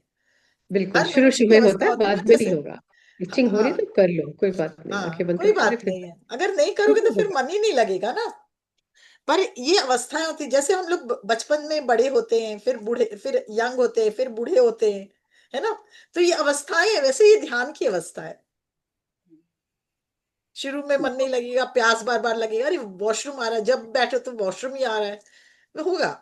बिल्कुल, हर शुरू मनुष्य शुरू की में होता अवस्था है, होती है ना, बाद में नहीं जैसे, होगा। इचिंग हो रही है हाँ, तो कर लो, कोई बात नहीं, आंखें हाँ, बंद कोई करके बात फिर नहीं है, अगर नहीं करोगे तो फिर मन ही नहीं लगेगा ना। पर ये अवस्थाएं होती, जैसे हम लोग बचपन में बड़े होते हैं, फिर बूढ़े, फिर यंग होते हैं, फिर बूढ़े होते हैं, है ना। तो ये अवस्थाएं हैं, वैसे ये ध्यान की अवस्था है। शुरू में मन नहीं लगेगा, प्यास बार बार लगेगा, अरे वॉशरूम आ रहा है, जब बैठो तो वॉशरूम ही आ रहा है, वो होगा।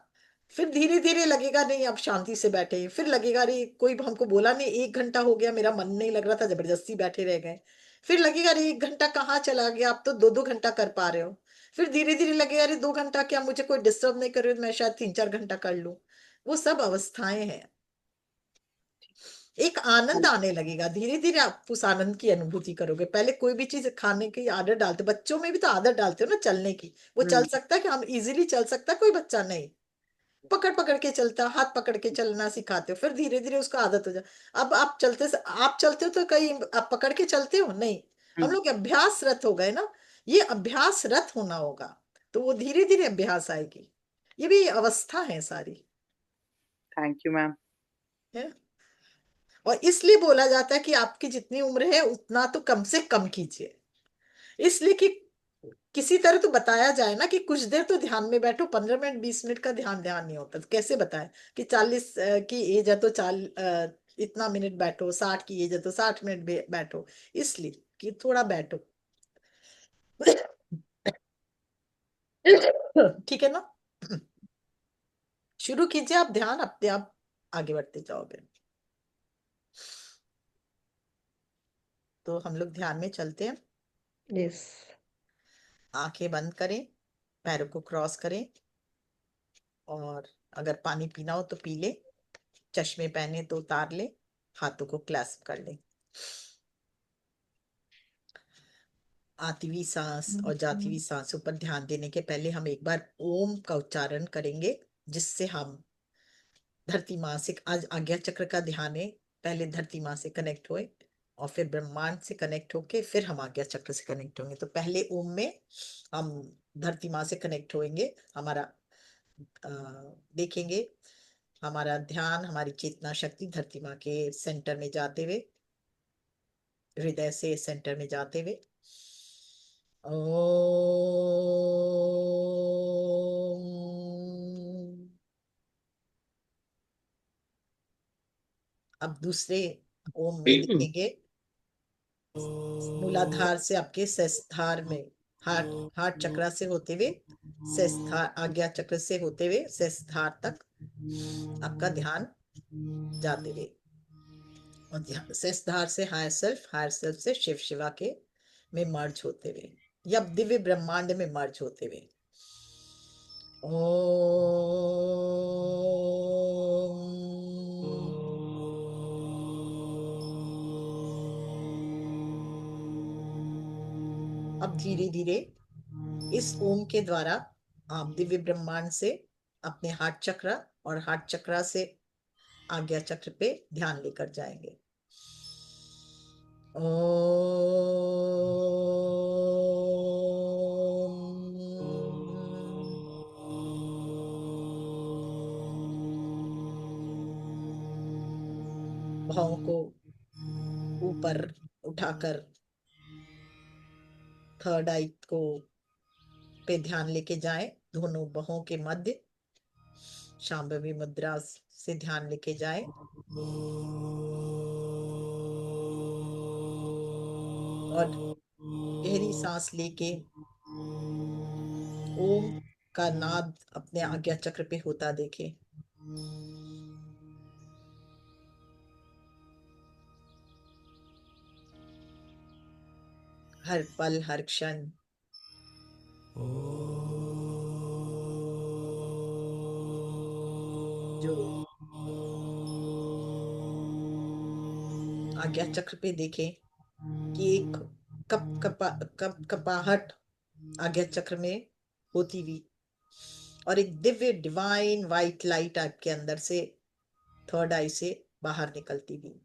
फिर धीरे धीरे लगेगा नहीं, अब शांति से बैठे हैं। फिर लगेगा अरे कोई हमको बोला नहीं, 1 घंटा हो गया मेरा मन नहीं लग रहा था, जबरदस्ती बैठे रह गए। फिर लगेगा अरे 1 घंटा कहाँ चला गया, आप तो 2-2 घंटा कर पा रहे हो। फिर धीरे धीरे लगेगा अरे 2 घंटा क्या, मुझे कोई डिस्टर्ब नहीं कर रहे, मैं शायद 3-4 घंटा कर लूं। वो सब अवस्थाएं हैं। एक आनंद आने लगेगा, धीरे धीरे आप उस आनंद की अनुभूति करोगे। पहले कोई भी चीज खाने की आदत डालते, बच्चों में भी तो आदत डालते हो ना चलने की, वो चल हम्म। सकता है कि हम इजीली चल सकता है, कोई बच्चा नहीं। पकड़ पकड़ के चलता, हाथ पकड़ के चलना सिखाते हो, फिर धीरे धीरे उसको आदत हो जाए। अब आप चलते हो तो कहीं आप पकड़ के चलते हो नहीं, हम हम्म। लोग अभ्यासरत हो गए ना। ये अभ्यासरत होना होगा, तो वो धीरे धीरे अभ्यास आएगी। ये भी अवस्था है सारी, थैंक यू मैम। है। और इसलिए बोला जाता है कि आपकी जितनी उम्र है उतना तो कम से कम कीजिए, इसलिए कि किसी तरह तो बताया जाए ना कि कुछ देर तो ध्यान में बैठो, 15 मिनट 20 मिनट का ध्यान ध्यान नहीं होता, तो कैसे बताएं कि 40 की एज है तो इतना मिनट बैठो, 60 की एज है तो 60 मिनट बैठो, इसलिए कि थोड़ा बैठो। ठीक है ना। शुरू कीजिए आप ध्यान, अपने आप आगे बढ़ते जाओगे। तो हम लोग ध्यान में चलते हैं। यस। आंखें बंद करें, पैरों को क्रॉस करें, और अगर पानी पीना हो तो पी ले, चश्मे पहने तो उतार ले, हाथों को क्लैस्प कर ले। आती हुई सांस और जाती हुई सांसों पर ध्यान देने के पहले हम एक बार ओम का उच्चारण करेंगे, जिससे हम धरती माँ से, आज आज्ञा चक्र का ध्यान है, पहले धरती माँ से कनेक्ट हुए और फिर ब्रह्मांड से कनेक्ट होके फिर हम आज्ञा चक्र से कनेक्ट होंगे। तो पहले ओम में हम धरती माँ से कनेक्ट होंगे, हमारा अ, देखेंगे हमारा ध्यान, हमारी चेतना शक्ति धरती माँ के सेंटर में जाते हुए, हृदय से सेंटर में जाते हुए, ओम अब दूसरे ओम में दिखेंगे मूलाधार से आपके सहस्त्रार में, हार्ट हार्ट चक्र से होते हुए सहस्त्रार, आज्ञा चक्र से होते हुए सहस्त्रार तक आपका ध्यान जाते हुए, और सहस्त्रार से हायर सेल्फ से शिव शिवा के में मर्ज होते हुए या दिव्य ब्रह्मांड में मर्ज होते हुए। अब धीरे धीरे इस ओम के द्वारा आप दिव्य ब्रह्मांड से अपने हार्ट चक्र और हार्ट चक्र से आज्ञा चक्र पे ध्यान लेकर जाएंगे। भावों को ऊपर उठाकर थर्ड आई को पे ध्यान लेके जाएं, दोनों बाहों के मध्य शांभवी मुद्रा से ध्यान लेके जाएं। और गहरी सांस लेके ओम का नाद अपने आज्ञा चक्र पे होता देखें। हर पल हर क्षण जो आज्ञा चक्र पे देखें कि एक कपाहट आज्ञा चक्र में होती हुई और एक दिव्य डिवाइन वाइट लाइट आपके अंदर से थर्ड आई से बाहर निकलती हुई।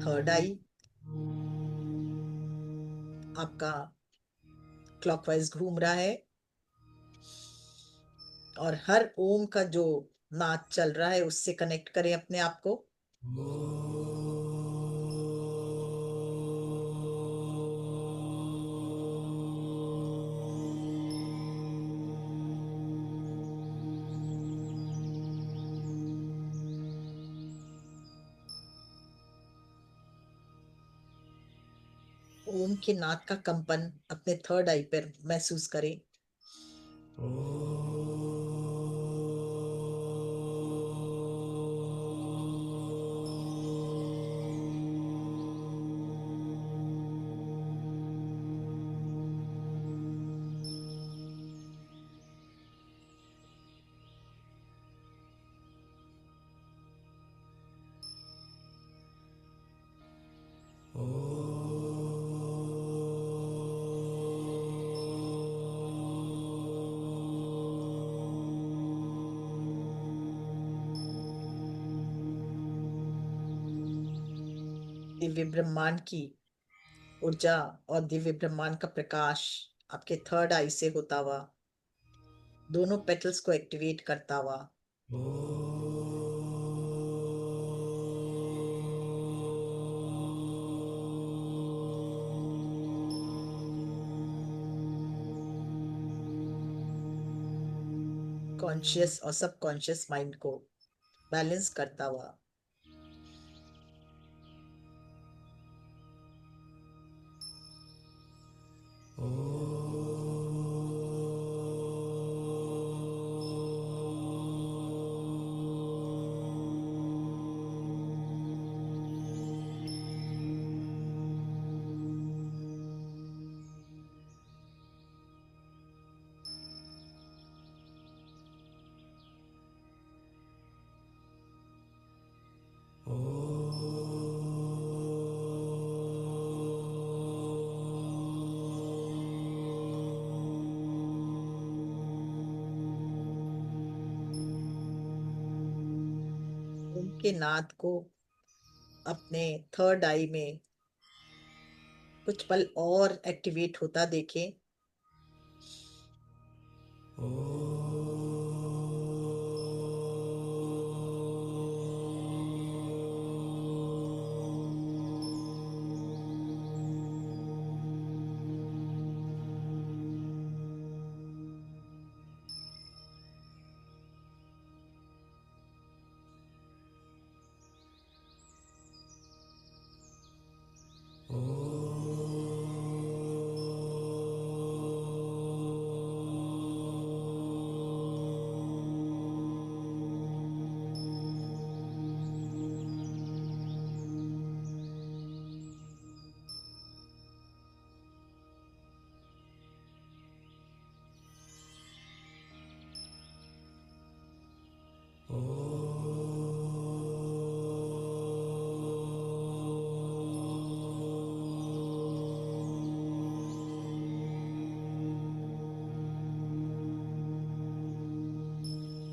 थर्ड आई आपका क्लॉकवाइज घूम रहा है और हर ओम का जो नाद चल रहा है उससे कनेक्ट करें अपने आप को। ओम के नाद का कंपन अपने थर्ड आई पर महसूस करें। दिव्य ब्रह्मांड की ऊर्जा और दिव्य ब्रह्मांड का प्रकाश आपके थर्ड आई से होता हुआ दोनों पेटल्स को एक्टिवेट करता हुआ कॉन्शियस और सबकॉन्शियस माइंड को बैलेंस करता हुआ उनके नाद को अपने थर्ड आई में कुछ पल और एक्टिवेट होता देखें।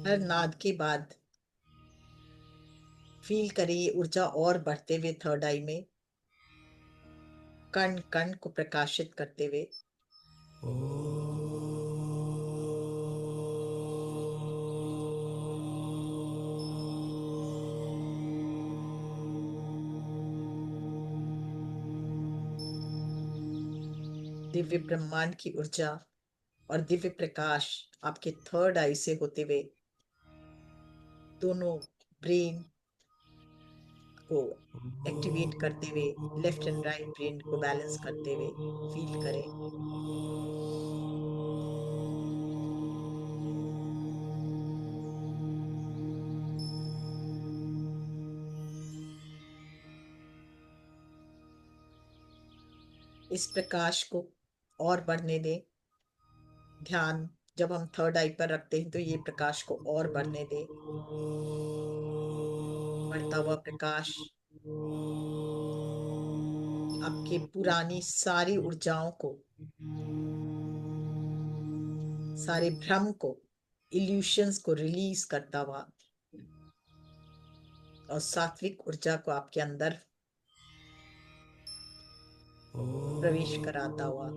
हर नाद के बाद फील करें ये ऊर्जा और बढ़ते हुए थर्ड आई में, कण कण को प्रकाशित करते हुए। दिव्य ब्रह्मांड की ऊर्जा और दिव्य प्रकाश आपके थर्ड आई से होते हुए दोनों ब्रेन को एक्टिवेट करते हुए, लेफ्ट एंड राइट ब्रेन को बैलेंस करते हुए फील करें। इस प्रकाश को और बढ़ने दें। ध्यान जब हम थर्ड आई पर रखते हैं तो ये प्रकाश को और बढ़ने दें। बढ़ता हुआ प्रकाश आपके पुरानी सारी ऊर्जाओं को, सारे भ्रम को, इल्यूशंस को रिलीज करता हुआ और सात्विक ऊर्जा को आपके अंदर प्रवेश कराता हुआ।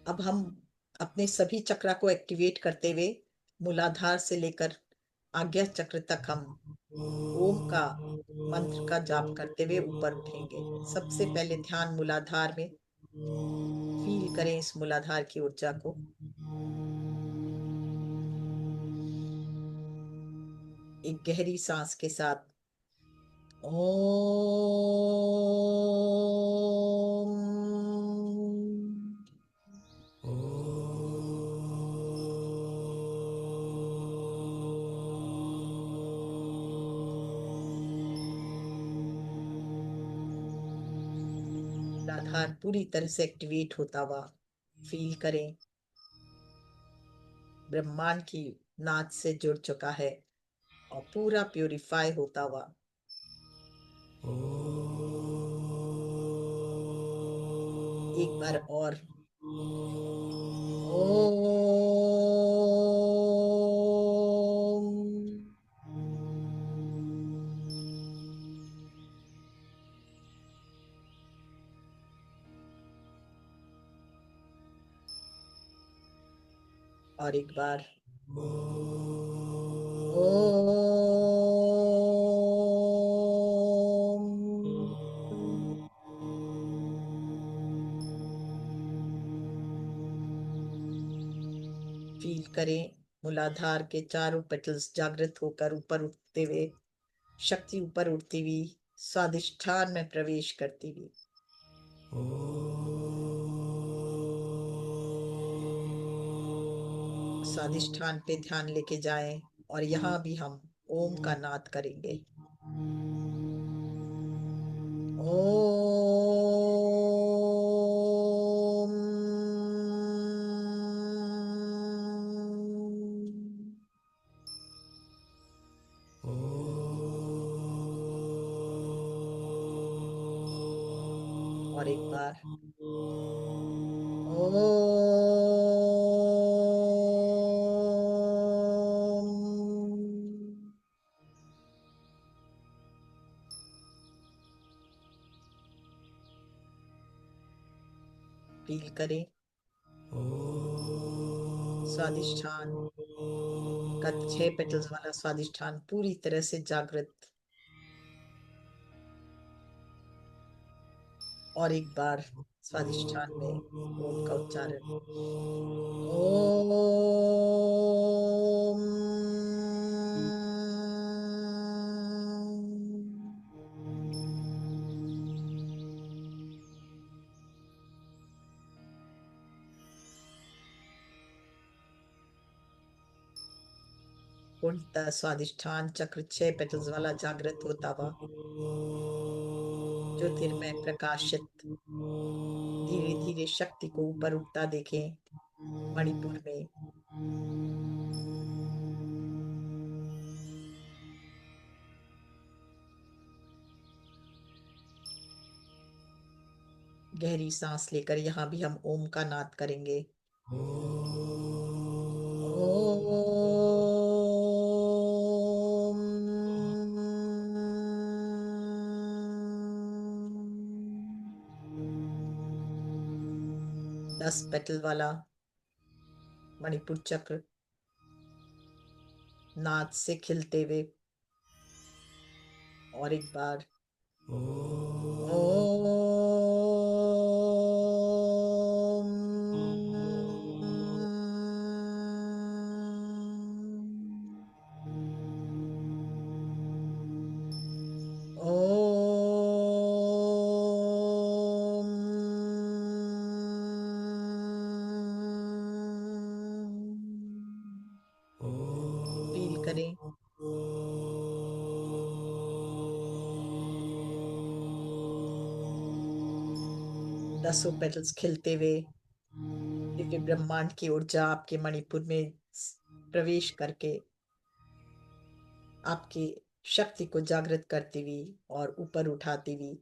अब हम अपने सभी चक्रा को एक्टिवेट करते हुए मूलाधार से लेकर आज्ञा चक्र तक हम ओम का मंत्र का जाप करते हुए ऊपर उठेंगे। सबसे पहले ध्यान मूलाधार में, फील करें इस मूलाधार की ऊर्जा को। एक गहरी सांस के साथ ओम। मूलाधार पूरी तरह से एक्टिवेट होता हुआ फील करें। ब्रह्मांड की नाद से जुड़ चुका है और पूरा प्यूरिफाई होता हुआ। एक बार और ओम। और एक बार ओम। फील करें मूलाधार के चारों पेटल्स जागृत होकर ऊपर उठते हुए, शक्ति ऊपर उठती हुई स्वादिष्ठान में प्रवेश करती हुई। स्वादिष्ठान पे ध्यान लेके जाएं और यहाँ भी हम ओम का नाद करेंगे। ओम। और एक बार ओम। फील करें स्वादिष्ठान का 6 पेटल्स वाला स्वादिष्ठान पूरी तरह से जागृत। और एक बार स्वादिष्ठान में ओम का उच्चारण। ओम। पूर्णतः स्वादिष्ठान चक्र 6 पेटल्स वाला जागृत होता हुआ ज्योतिर्मय प्रकाशित धीरे धीरे शक्ति को ऊपर उठता देखें। मणिपुर में गहरी सांस लेकर यहाँ भी हम ओम का नाद करेंगे। ओम। 10 पेटल वाला मणिपुर चक्र नाद से खिलते हुए, और एक बार ओम। फील करें दसों पेटल्स खिलते हुए, दिव्य ब्रह्मांड की ऊर्जा आपके मणिपुर में प्रवेश करके आपकी शक्ति को जागृत करती हुई और ऊपर उठाती हुई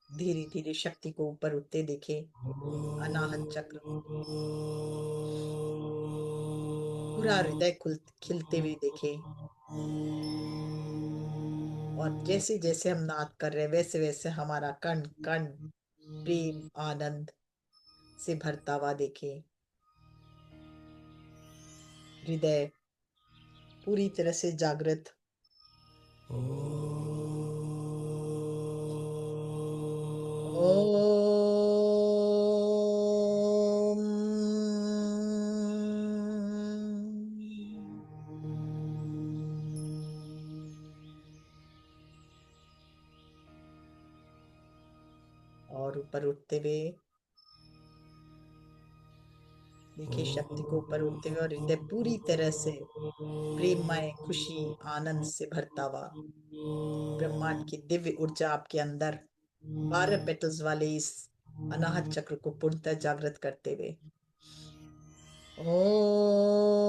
धीरे धीरे शक्ति को ऊपर उठते देखें। अनाहत चक्र पूरा हृदय खिलते हुए देखें, और जैसे जैसे हम नाद कर रहे हैं वैसे वैसे हमारा कण कण प्रेम आनंद से भरता हुआ देखें। हृदय पूरी तरह से जागृत। ओम। और ऊपर उठते हुए देखिए शक्ति को ऊपर उठते हुए और हृदय पूरी तरह से प्रेममय खुशी आनंद से भरता हुआ, ब्रह्मांड की दिव्य ऊर्जा आपके अंदर 12 पेटल्स वाले इस अनाहत चक्र को पूर्णतः जागृत करते हुए। ओम।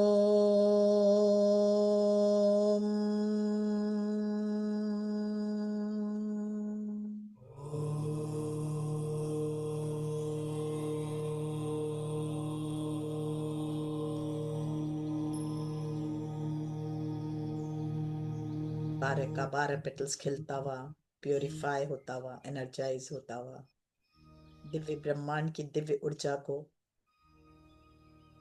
बारह का 12 पेटल्स खिलता हुआ, प्योरीफाई होता हुआ, एनर्जाइज होता हुआ, दिव्य ब्रह्मांड की दिव्य ऊर्जा को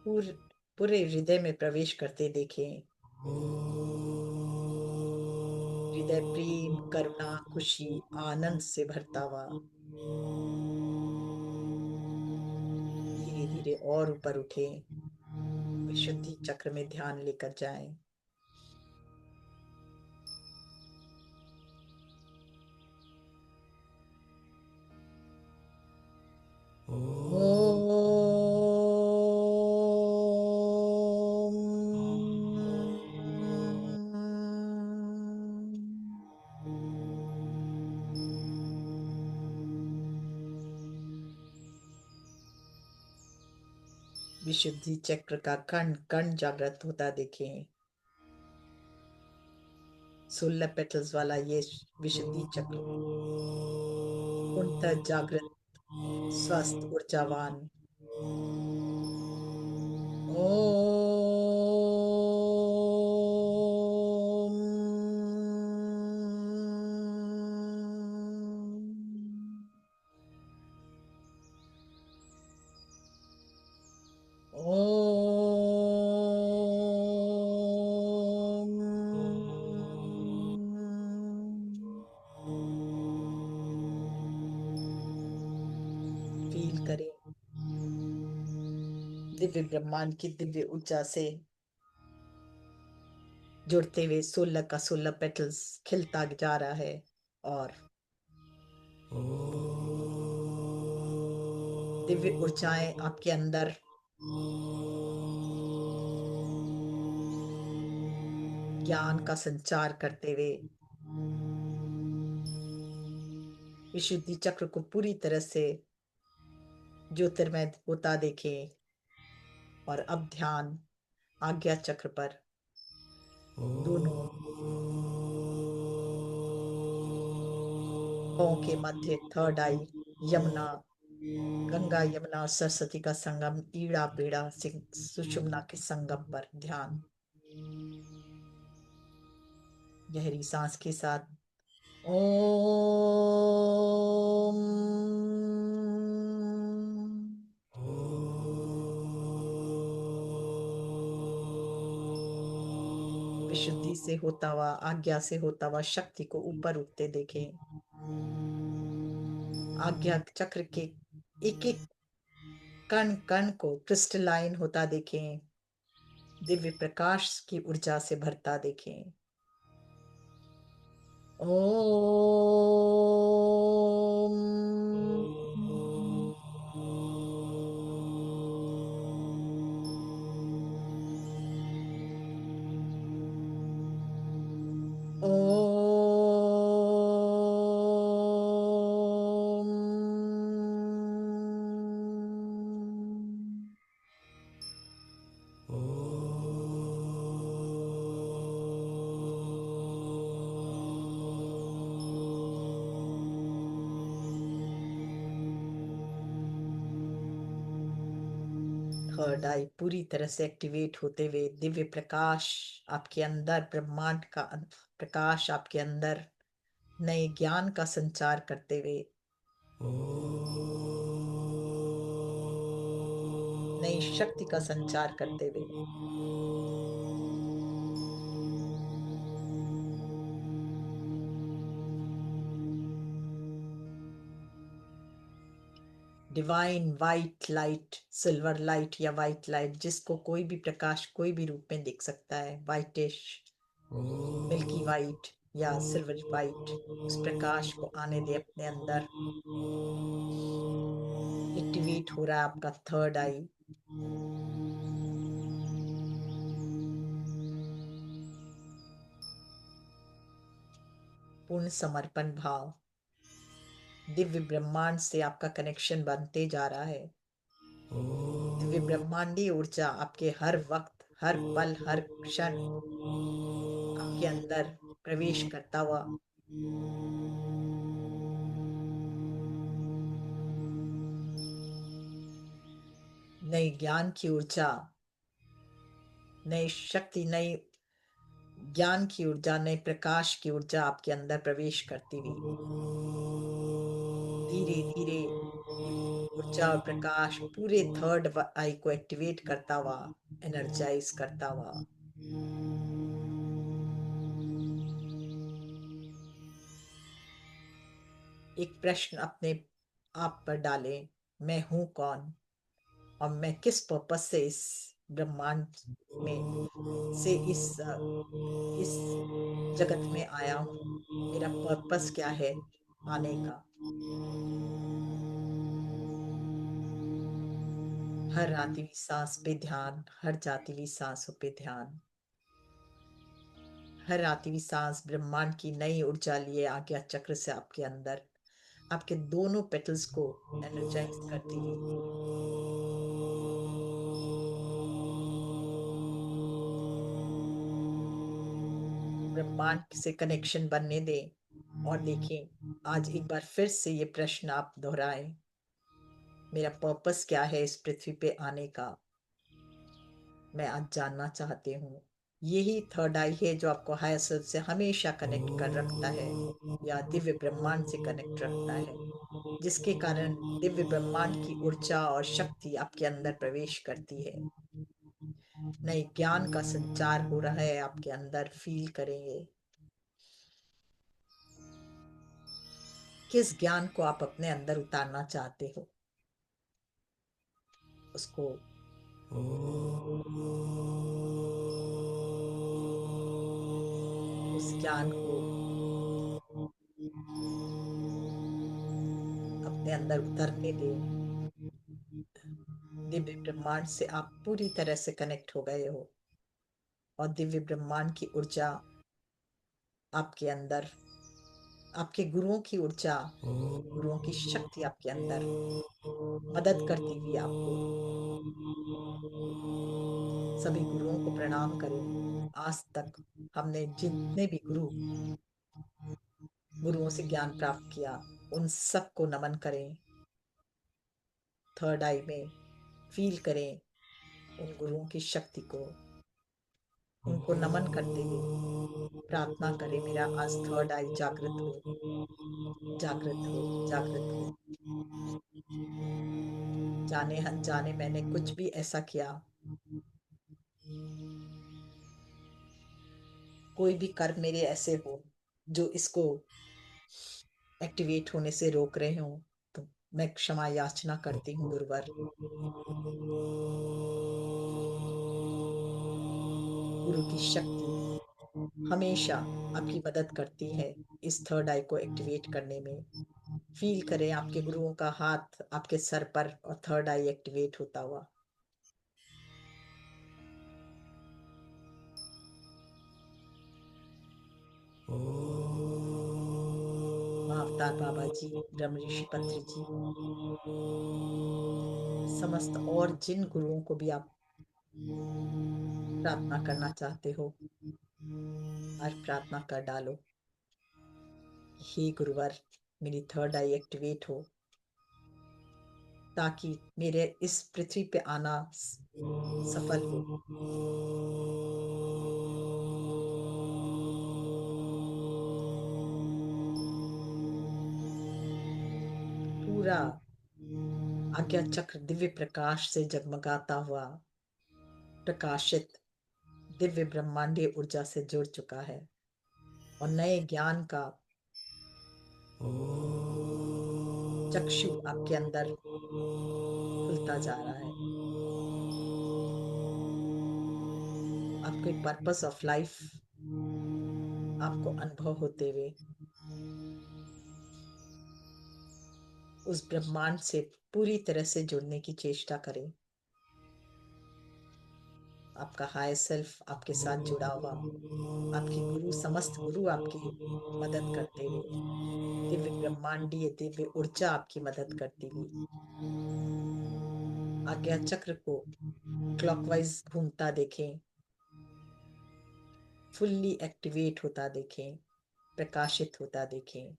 पूरे हृदय में प्रवेश करते देखें। हृदय प्रेम करुणा खुशी आनंद से भरता हुआ धीरे धीरे और ऊपर उठे, विशुद्धि चक्र में ध्यान लेकर जाएं। विशुद्धि चक्र का कण कण जागृत होता देखें। 16 पेटल्स वाला ये विशुद्धि चक्र पूर्णतः जागृत स्वस्थ ऊर्जावान। ओम। फील करें दिव्य ब्रह्मांड की दिव्य ऊर्जा से जुड़ते हुए 16 का 16 पेटल्स खिलता जा रहा है, और दिव्य ऊर्जाएं आपके अंदर ज्ञान का संचार करते हुए विशुद्धि चक्र को पूरी तरह से ज्योतिर्मय होता देखें। और अब ध्यान आज्ञा चक्र पर, दोनों पांव के मध्य थर्ड आई यमुना गंगा यमुना और सरस्वती का संगम, ईड़ा बेड़ा सुषुम्ना के संगम पर ध्यान। गहरी सांस के साथ ओम। विशुद्धि से होता हुआ, आज्ञा से होता हुआ शक्ति को ऊपर उठते देखें। आज्ञा चक्र के एक एक कण कण को क्रिस्टलाइन होता देखें, दिव्य प्रकाश की ऊर्जा से भरता देखें। ओम। ओम। थर्ड आई पूरी तरह से एक्टिवेट होते हुए, दिव्य प्रकाश आपके अंदर, ब्रह्मांड का प्रकाश आपके अंदर नए ज्ञान का संचार करते हुए, नई शक्ति का संचार करते हुए, divine white light, silver light या वाइट लाइट, जिसको कोई भी प्रकाश कोई भी रूप में दिख सकता है, वाइटिश, मिल्की वाइट या सिल्वर वाइट, उस प्रकाश को आने दे अपने अंदर। एक्टिवेट हो रहा है आपका थर्ड आई। पूर्ण समर्पण भाव, दिव्य ब्रह्मांड से आपका कनेक्शन बनते जा रहा है। दिव्य ब्रह्मांडी ऊर्जा आपके हर वक्त, हर पल, हर क्षण आपके अंदर प्रवेश करता हुआ नई ज्ञान की ऊर्जा, नई शक्ति, नई ज्ञान की ऊर्जा, नए प्रकाश की ऊर्जा आपके अंदर प्रवेश करती हुई धीरे धीरे ऊर्जा और प्रकाश पूरे थर्ड आई को एक्टिवेट करता हुआ, एनर्जाइज करता हुआ। एक प्रश्न अपने आप पर डालें, मैं हूं कौन और मैं किस पर्पस से इस ब्रह्मांड में से इस जगत में आया हूं, मेरा पर्पस क्या है आने का। हर आती हुई सांस पे ध्यान, हर जाती हुई सांसों पे ध्यान। हर आती हुई सांस ब्रह्मांड की नई ऊर्जा लिए आज्ञा चक्र से आपके अंदर, आपके दोनों पेटल्स को एनर्जाइज करती हुई ब्रह्मांड से कनेक्शन बनने दें। और देखें, आज एक बार फिर से ये प्रश्न आप दोहराएं, मेरा पर्पस क्या है इस पृथ्वी पे आने का, मैं आज जानना चाहती हूँ। यही थर्ड आई है जो आपको हायर सेल्फ से हमेशा कनेक्ट कर रखता है या दिव्य ब्रह्मांड से कनेक्ट रखता है, जिसके कारण दिव्य ब्रह्मांड की ऊर्जा और शक्ति आपके अंदर प्रवेश करती है। नए ज्ञान का संचार हो रहा है आपके अंदर, फील करेंगे किस ज्ञान को आप अपने अंदर उतारना चाहते हो, उसको उस ज्ञान को अपने अंदर उतरने दें। दिव्य ब्रह्मांड से आप पूरी तरह से कनेक्ट हो गए हो और दिव्य ब्रह्मांड की ऊर्जा आपके अंदर, आपके गुरुओं की ऊर्जा, गुरुओं की शक्ति आपके अंदर मदद करती हुई आपको। सभी गुरुओं को प्रणाम करें। आज तक हमने जितने भी गुरुओं से ज्ञान प्राप्त किया, उन सबको नमन करें। थर्ड आई में फील करें उन गुरुओं की शक्ति को, उनको नमन करते हुए प्रार्थना करें, मेरा आज थर्ड आई जागृत हो, जागृत हो, जागृत हो। जाने अनजाने मैंने कुछ भी ऐसा किया, कोई भी कर्म मेरे ऐसे हो जो इसको एक्टिवेट होने से रोक रहे हो, तो मैं क्षमा याचना करती हूँ गुरुवर। गुरु की शक्ति हमेशा आपकी मदद करती है इस थर्ड आई को एक्टिवेट करने में। फील करें आपके गुरुओं का हाथ आपके सर पर और थर्ड आई एक्टिवेट होता हुआ। महाअवतार बाबा जी, ब्रह्म ऋषि पत्री जी, समस्त और जिन गुरुओं को भी आप प्रार्थना करना चाहते हो, आज प्रार्थना कर डालो। हे गुरुवर, मेरी थर्ड आई एक्टिवेट हो ताकि मेरे इस पृथ्वी पे आना सफल हो। पूरा आज्ञा चक्र दिव्य प्रकाश से जगमगाता हुआ प्रकाशित दिव्य ब्रह्मांडीय ऊर्जा से जुड़ चुका है और नए ज्ञान का चक्षु आपके अंदर खुलता जा रहा है। आपको एक पर्पस ऑफ लाइफ आपको अनुभव होते हुए उस ब्रह्मांड से पूरी तरह से जुड़ने की चेष्टा करें। आपका हायर सेल्फ आपके साथ जुड़ा हुआ, आपके गुरु, समस्त गुरु आपकी मदद करते हुए, दिव्य ब्रह्मांडीय दिव्य ऊर्जा आपकी मदद करती हुई आज्ञा चक्र को क्लॉकवाइज घूमता देखें, फुल्ली एक्टिवेट होता देखें, प्रकाशित होता देखें।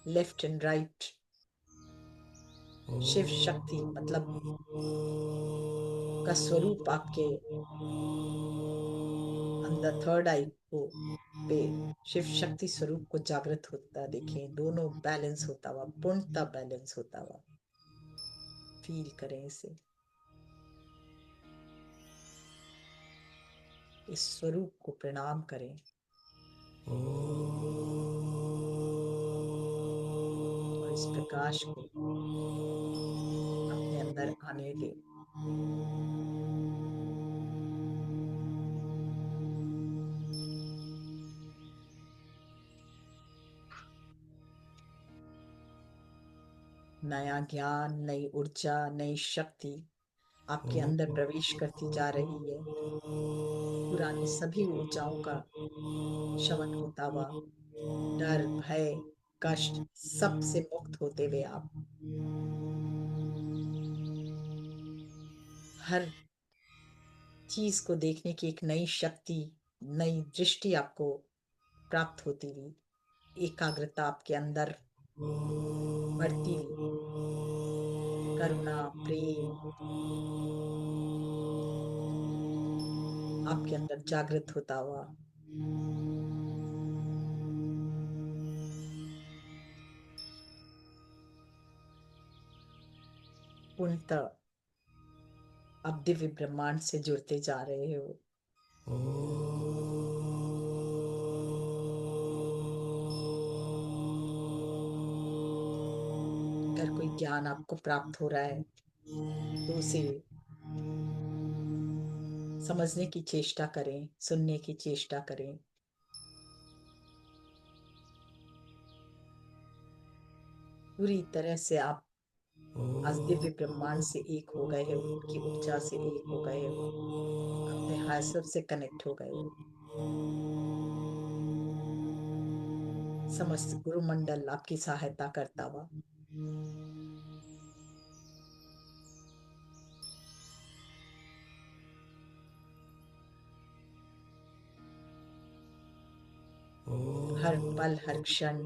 Left and right Shiv Shakti मतलब का स्वरूप आपके अंदर थर्ड आई को पे शिव शक्ति स्वरूप को जागृत होता देखें। दोनों बैलेंस होता हुआ, पूर्णतः बैलेंस होता हुआ फील करें इसे। इस स्वरूप को प्रणाम करें। और इस प्रकाश को अपने अंदर आने दें। नया ज्ञान, नई ऊर्जा, नई शक्ति आपके अंदर प्रवेश करती जा रही है। पुरानी सभी ऊर्जाओं का शमन होता हुआ, डर, भय, कष्ट सबसे मुक्त होते हुए आप हर चीज को देखने की एक नई शक्ति, नई दृष्टि आपको प्राप्त होती हुई, एकाग्रता आपके अंदर बढ़ती हुई, करुणा, प्रेम आपके अंदर जागृत होता हुआ पूर्णतः आप दिव्य ब्रह्मांड से जुड़ते जा रहे हो। अगर कोई ज्ञान आपको प्राप्त हो रहा है तो उसे समझने की चेष्टा करें, सुनने की चेष्टा करें। पूरी तरह से आप आज दिव्य ब्रह्मांड से एक हो गए हो, उनकी ऊर्जा से एक हो गए हो, अपने हायर सेल्फ से कनेक्ट हो गए हो। समस्त गुरु मंडल आपकी सहायता करता हुआ हर पल हर क्षण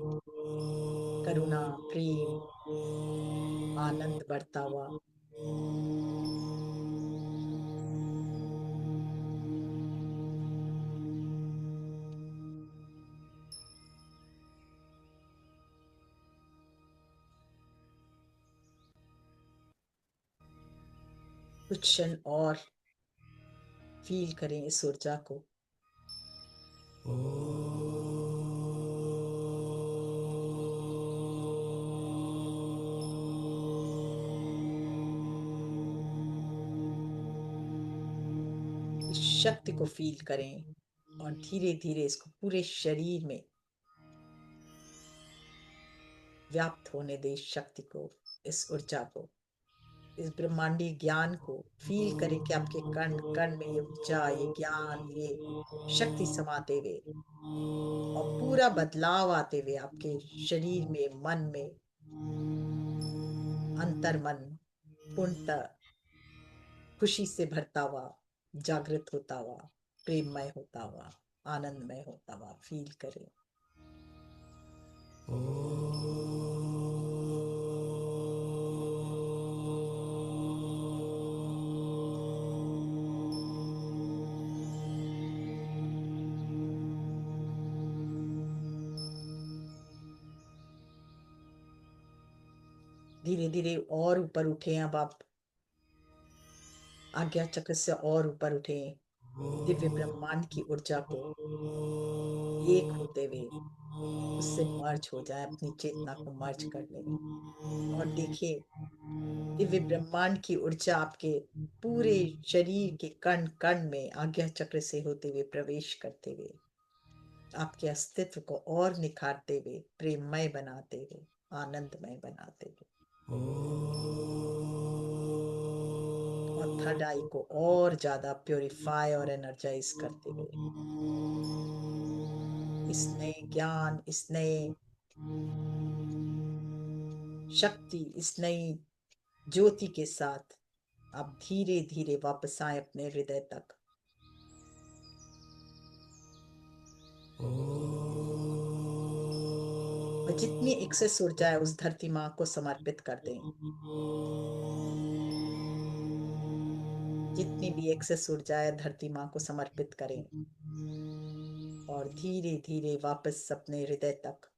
करुणा, प्रेम, आनंद बढ़ता हुआ कुछ क्षण और फील करें इस ऊर्जा को। इस शक्ति को फील करें और धीरे धीरे इसको पूरे शरीर में व्याप्त होने दें। इस शक्ति को, इस ऊर्जा को, इस ब्रह्मांडीय ज्ञान को फील करें कि आपके कण कण में ये ऊर्जा, ये ज्ञान, ये शक्ति समाते हुए और पूरा बदलाव आते हुए आपके शरीर में, मन में, अंतर मन पूर्णतः खुशी से भरता हुआ, जागृत होता हुआ, प्रेममय होता हुआ, आनंदमय होता हुआ फील करें। धीरे धीरे और ऊपर उठे। अब आप आज्ञा चक्र से और ऊपर उठे। दिव्य ब्रह्मांड की ऊर्जा को एक होते हुए उससे मर्ज हो जाए, अपनी चेतना को मर्ज कर ले और देखिए दिव्य ब्रह्मांड की ऊर्जा आपके पूरे शरीर के कण कण में आज्ञा चक्र से होते हुए प्रवेश करते हुए आपके अस्तित्व को और निखारते हुए, प्रेममय बनाते हुए, आनंदमय बनाते हुए और थर्ड आई को और ज्यादा प्योरीफाई और एनर्जाइज करते हुए इस नए ज्ञान, इस नए शक्ति, इस नई ज्योति के साथ आप धीरे धीरे वापस आए अपने हृदय तक। और जितनी एक्सेस ऊर्जा है उस धरती माँ को समर्पित कर दें। जितनी भी एक्सेस ऊर्जा है धरती माँ को समर्पित करें और धीरे धीरे वापस अपने हृदय तक।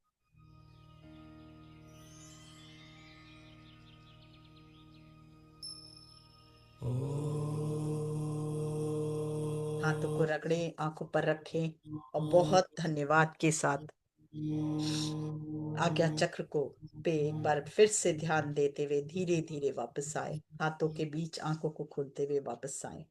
हाथों को रगड़ें, आंखों पर रखें और बहुत धन्यवाद के साथ आज्ञा चक्र को पे एक बार फिर से ध्यान देते हुए धीरे धीरे वापस आए। हाथों के बीच आंखों को खोलते हुए वापस आए।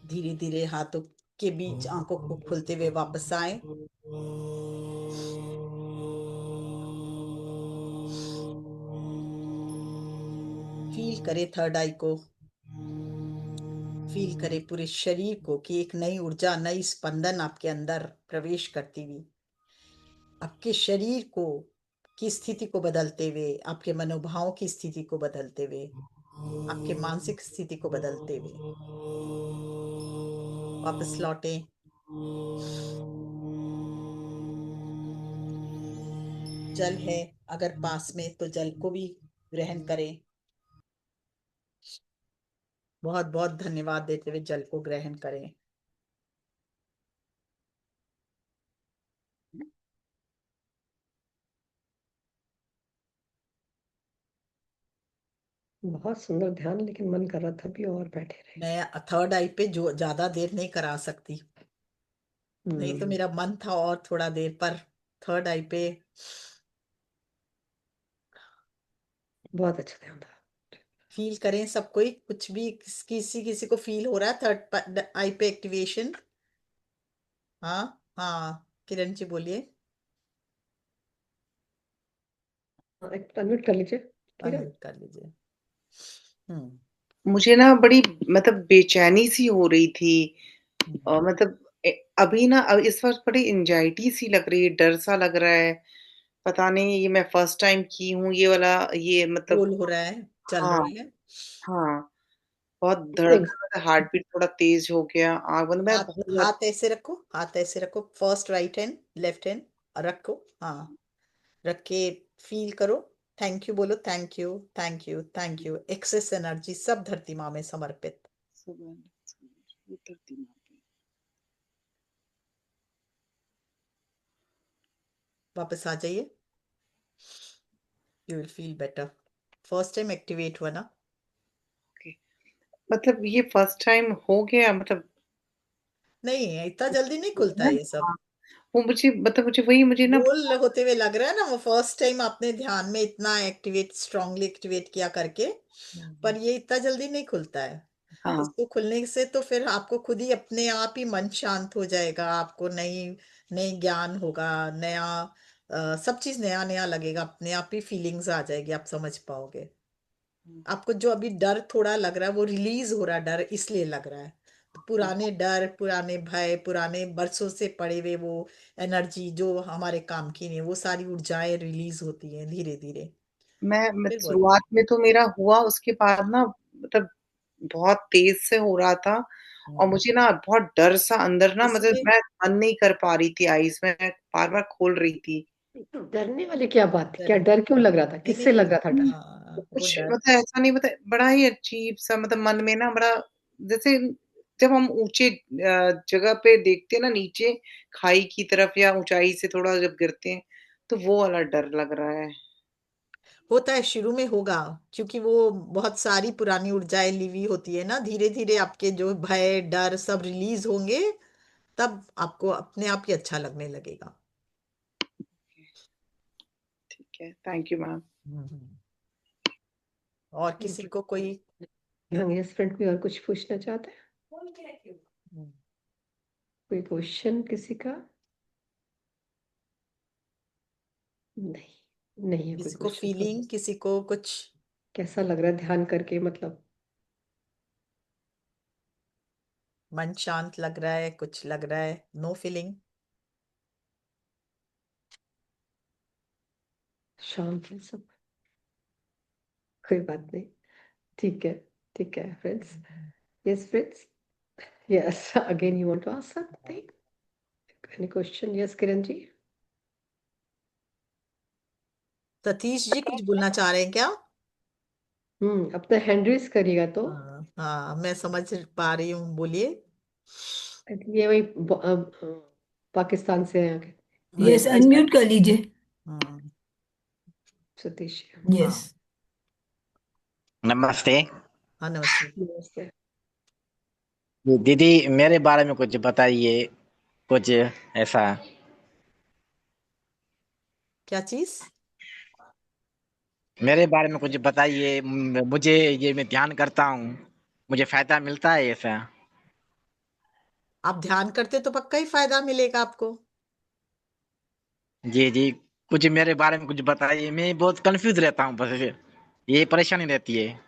धीरे धीरे हाथों के बीच आंखों को खोलते हुए वापस आए। फील करें थर्ड आई को, फील करें पूरे शरीर को कि एक नई ऊर्जा, नई स्पंदन आपके अंदर प्रवेश करती हुई आपके शरीर को की स्थिति को बदलते हुए, आपके मनोभाव की स्थिति को बदलते हुए, आपके मानसिक स्थिति को बदलते हुए वापस लौटे। जल है अगर पास में तो जल को भी ग्रहण करें। बहुत बहुत धन्यवाद देते हुए जल को ग्रहण करें। बहुत सुंदर ध्यान, लेकिन मन कर रहा था भी और बैठे रहे। मैं थर्ड आई पे जो ज्यादा देर नहीं करा सकती, नहीं तो मेरा मन था और थोड़ा देर, पर थर्ड आई पे बहुत अच्छा ध्यान था। फील करें सब कोई। कुछ भी किसी किसी को फील हो रहा है थर्ड आई पे एक्टिवेशन? हाँ हाँ, किरण जी बोलिए। हाँ, एक अनम्यूट कर लीजिए किरण। अनम्यूट कर लीजिए। हम्म। मुझे ना बड़ी मतलब बेचैनी सी हो रही थी। मतलब अभी ना इस वक्त बड़ी एंजाइटी सी लग रही है, डर सा लग रहा है। पता नहीं ये मैं फर्स्ट टाइम की हूँ ये वाला, ये मतलब। रोल हो रहा है, चल हाँ, रहा है। हाँ, बहुत Thanks. धड़कन, हार्ट बीट थोड़ा तेज हो गया, आँख बंद, मैं हाथ बहुत ज्यादा। हाथ ऐसे रखो, हाथ ऐसे रखो, first right hand, left hand रखो। हाँ, रख के फील करो। थैंक यू बोलो, thank you, thank you, thank you. Excess energy सब धरती माँ में समर्पित। उतरती माँ पे। वापस आ जाइए, you will feel better. First time activate हुआ ना? ओके। मतलब ये फर्स्ट टाइम हो गया मतलब। नहीं, इतना जल्दी नहीं खुलता है ये सब। हाँ, वो मुझे मतलब मुझे ना। गोल होते हुए लग रहा है ना, वो फर्स्ट टाइम आपने ध्यान में इतना एक्टिवेट, स्ट्रांगली एक्टिवेट किया करके। पर ये इतना जल्दी नहीं खुलता है। हाँ, इसको खुलने से तो फिर आपको खुद ही अपने आप ही मन शांत हो जाएगा, आपको नई नई ज्ञान होगा, नया सब चीज नया नया लगेगा, अपने आप ही फीलिंग्स आ जाएगी, आप समझ पाओगे। आपको जो अभी डर थोड़ा लग रहा है वो रिलीज हो रहा है, डर इसलिए लग रहा है। तो पुराने डर, पुराने भय, पुराने बरसों से पड़े हुए वो एनर्जी जो हमारे काम की नहीं, वो सारी ऊर्जाएं रिलीज होती हैं धीरे धीरे। मैं फिर वो शुरुआत में तो मेरा हुआ, उसके बाद ना मतलब बहुत तेज से हो रहा था। और हम्म, मुझे ना बहुत डर सा अंदर ना, मतलब इसलिए मैं बंद नहीं कर पा रही थी आईज, मैं बार बार खोल रही थी। डरने वाली क्या बात थी? क्या डर डर क्यों लग रहा था? नहीं किससे नहीं, लग रहा था डर? वो कुछ डर। मतलब ऐसा नहीं, मतलब बड़ा ही अजीब सा, मतलब मन में ना बड़ा, जैसे जब हम ऊंचे जगह पे देखते हैं ना, नीचे खाई की तरफ या ऊंचाई से थोड़ा जब गिरते हैं, तो वो वाला डर लग रहा है। होता है, शुरू में होगा, क्योंकि वो बहुत सारी पुरानी ऊर्जाएं ली हुई होती है ना। धीरे धीरे आपके जो भय डर सब रिलीज होंगे, तब आपको अपने आप ही अच्छा लगने लगेगा। ठीक है, थैंक यू मैम। हम्म। और किसी को कोई यंगेस्ट फ्रेंड कोई और कुछ पूछना चाहता है? कोई क्वेश्चन किसी का? नहीं, नहीं है कोई किसी को क्वेश्चन तो। फीलिंग, किसी को कुछ कैसा लग रहा है ध्यान करके? मतलब मन शांत लग रहा है, कुछ लग रहा है, नो फीलिंग? शांत है सब, कोई बात नहीं। ठीक है, ठीक है friends. Yes friends, yes again you want to ask something? Any question? Yes Kiran ji. Satish ji कुछ बोलना चाह रहे हैं क्या? अपना हैंड रेज करिएगा तो। हाँ हाँ, मैं समझ पा रही हूँ, बोलिए। ये वही पाकिस्तान से हैं आके यस, हाँ अनम्यूट कर लीजिए। हाँ सतीश। यस। हाँ नमस्ते। हाँ, नमस्ते। नमस्ते। दीदी, मेरे बारे में कुछ बताइए, कुछ ऐसा। क्या चीज? मेरे बारे में कुछ बताइए। मुझे ये मैं ध्यान करता हूँ, मुझे फायदा मिलता है ऐसा? आप ध्यान करते तो पक्का ही फायदा मिलेगा आपको। जी जी, कुछ मेरे बारे में कुछ बताइए, मैं बहुत कंफ्यूज रहता हूँ, बस ये परेशानी रहती है।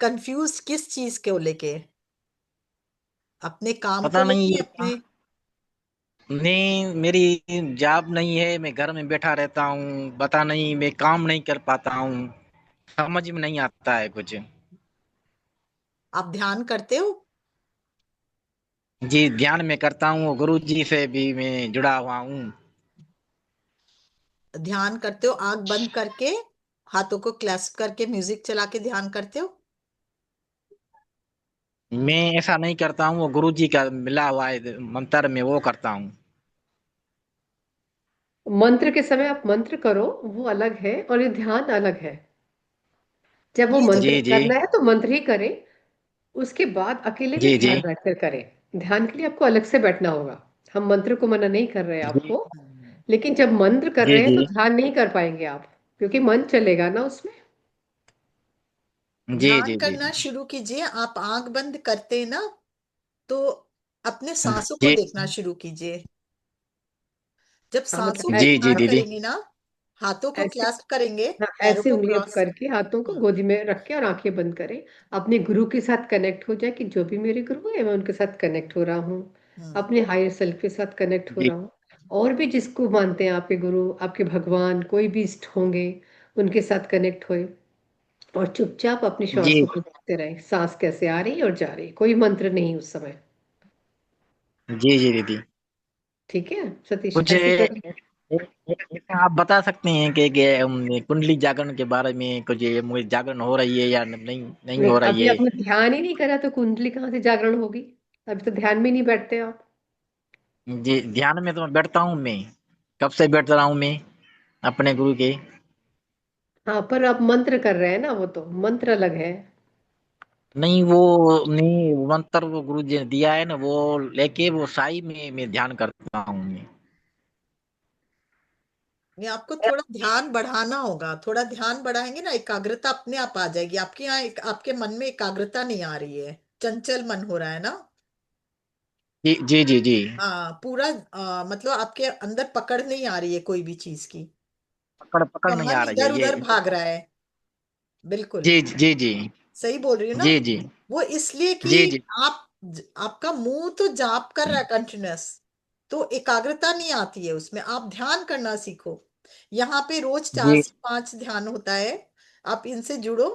कंफ्यूज किस चीज को लेके? अपने काम को पता नहीं लेके, ये अपने? नहीं, मेरी जॉब नहीं है, मैं घर में बैठा रहता हूँ, पता नहीं मैं काम नहीं कर पाता हूँ, समझ में नहीं आता है कुछ। आप ध्यान करते हो? जी, ध्यान में करता हूँ, गुरु जी से भी मैं जुड़ा हुआ हूँ। ध्यान करते हो आंख बंद करके, हाथों को क्लैस्प करके म्यूजिक चला के ध्यान करते हो? मैं ऐसा नहीं करता हूँ, वो गुरु जी का मिला हुआ है मंत्र में, वो करता हूँ। मंत्र के समय आप मंत्र करो, वो अलग है, और ये ध्यान अलग है। जब वो ये जो मंत्र जी जी करना है तो मंत्र ही करें, उसके बाद अकेले में जी जी ध्यान बैठकर करें। ध्यान के लिए आपको अलग से बैठना होगा। हम मंत्र को मना नहीं कर रहे हैं जी आपको, लेकिन जब मंत्र कर जी रहे हैं जी तो ध्यान नहीं कर पाएंगे आप, क्योंकि मन चलेगा ना उसमें। जी ध्यान जी जी करना शुरू कीजिए। आप आंख बंद करते हैं ना, तो अपने सांसों को जी देखना शुरू कीजिए। जब हाँ सांसों मतलब पे जी जी ध्यान दीदी। करेंगे ना, हाथों को ऐसे, क्लैस्प करेंगे, हाँ, पैरों ऐसे को उंगलियां क्रॉस। करके हाथों को गोदी में रख के और आंखें बंद करें। अपने गुरु के साथ कनेक्ट हो जाए कि जो भी मेरे गुरु है मैं उनके साथ कनेक्ट हो रहा हूँ, हम्म। अपने हायर सेल्फ के साथ कनेक्ट हो जी रहा हूँ। और भी जिसको मानते हैं आपके गुरु, आपके भगवान, कोई भी इष्ट होंगे, उनके साथ कनेक्ट होए और चुपचाप अपनी जी श्वासों को देखते रहे, सांस कैसे आ रही और जा रही, कोई मंत्र नहीं उस समय। जी जी दीदी। ठीक है सतीश, कुछ ऐसे करो। आप बता सकते हैं कि कुंडली जागरण के बारे में कुछ, ये मुझे जागरण हो रही है या नहीं नहीं नहीं, हो रही अभी है? आपने ध्यान ही नहीं करा तो कुंडली कहाँ से जागरण होगी? अभी तो ध्यान में नहीं बैठते आप। जी ध्यान में तो मैं बैठता हूँ, मैं कब से बैठ रहा हूँ मैं अपने गुरु के। हाँ, पर आप मंत्र कर रहे हैं ना, वो तो मंत्र अलग है। नहीं वो नहीं, वो मंत्र वो गुरु जी ने दिया है ना, वो लेके वो साई में मैं ध्यान करता हूँ मैं। ये आपको थोड़ा ध्यान बढ़ाना होगा, थोड़ा ध्यान बढ़ाएंगे ना, एकाग्रता अपने आप आ जाएगी आपके यहाँ। आपके मन में एकाग्रता नहीं आ रही है, चंचल मन हो रहा है ना। जी जी जी जी। हाँ, पूरा मतलब आपके अंदर पकड़ नहीं आ रही है कोई भी चीज की। पकड़ पकड़ का नहीं मन आ रही है इधर उधर ये। भाग रहा है। बिल्कुल जी जी जी सही बोल रही हूँ ना। जी जी वो इसलिए कि जी जी आप आपका मुंह तो जाप कर रहा है कंटिन्यूअस, तो एकाग्रता नहीं आती है उसमें। आप ध्यान करना सीखो। यहाँ पे रोज चार जी से पांच ध्यान होता है, आप इनसे जुड़ो।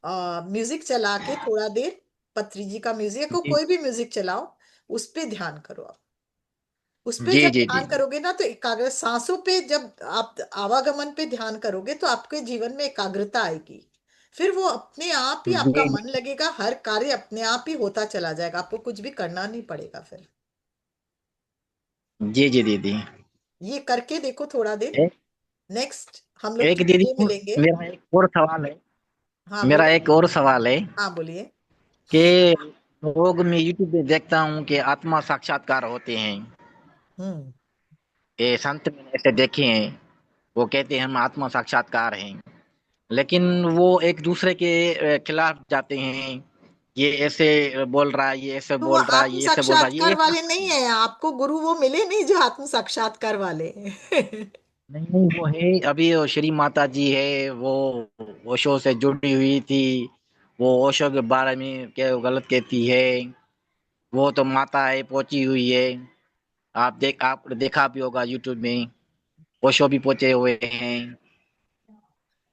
म्यूजिक चला के थोड़ा देर, पत्री जी का म्यूजिक हो, जी कोई भी म्यूजिक चलाओ, उस पे ध्यान करो आप। उस पे जी जब जी जी ध्यान करोगे ना तो एकाग्र, सांसों पे जब आप आवागमन पे ध्यान करोगे तो आपके जीवन में एकाग्रता आएगी। फिर वो अपने आप ही आपका जी मन लगेगा, हर कार्य अपने आप ही होता चला जाएगा, आपको कुछ भी करना नहीं पड़ेगा फिर। जी जी दीदी। ये करके देखो थोड़ा देर। एक नेक्स्ट हम लोग एक दीदी, ट्यूसडे मिलेंगे। मेरा एक और सवाल है। हाँ मेरा बोलो। एक और सवाल है हाँ बोलिए। कि लोग, मैं यूट्यूब पे देखता हूँ कि आत्मा साक्षात्कार होते हैं, हम्म। ये संत मैंने ऐसे देखे हैं, वो कहते हैं हम आत्मा साक्षात्कार हैं, लेकिन वो एक दूसरे के खिलाफ जाते हैं। ये ऐसे बोल रहा है, ये ऐसे तो वो बोल रहा है, आत्म ये ऐसे बोल रहा है, साक्षात्कार ये वाले नहीं है, आपको गुरु वो मिले नहीं जो आत्म साक्षात्कार वाले। नहीं नहीं, वो है अभी वो श्री माता जी है, वो ओशो से जुड़ी हुई थी, वो ओशो के बारे में क्या गलत कहती है। वो तो माता है, पहुंची हुई है। आप देखा भी होगा यूट्यूब में, ओशो भी पहुंचे हुए हैं।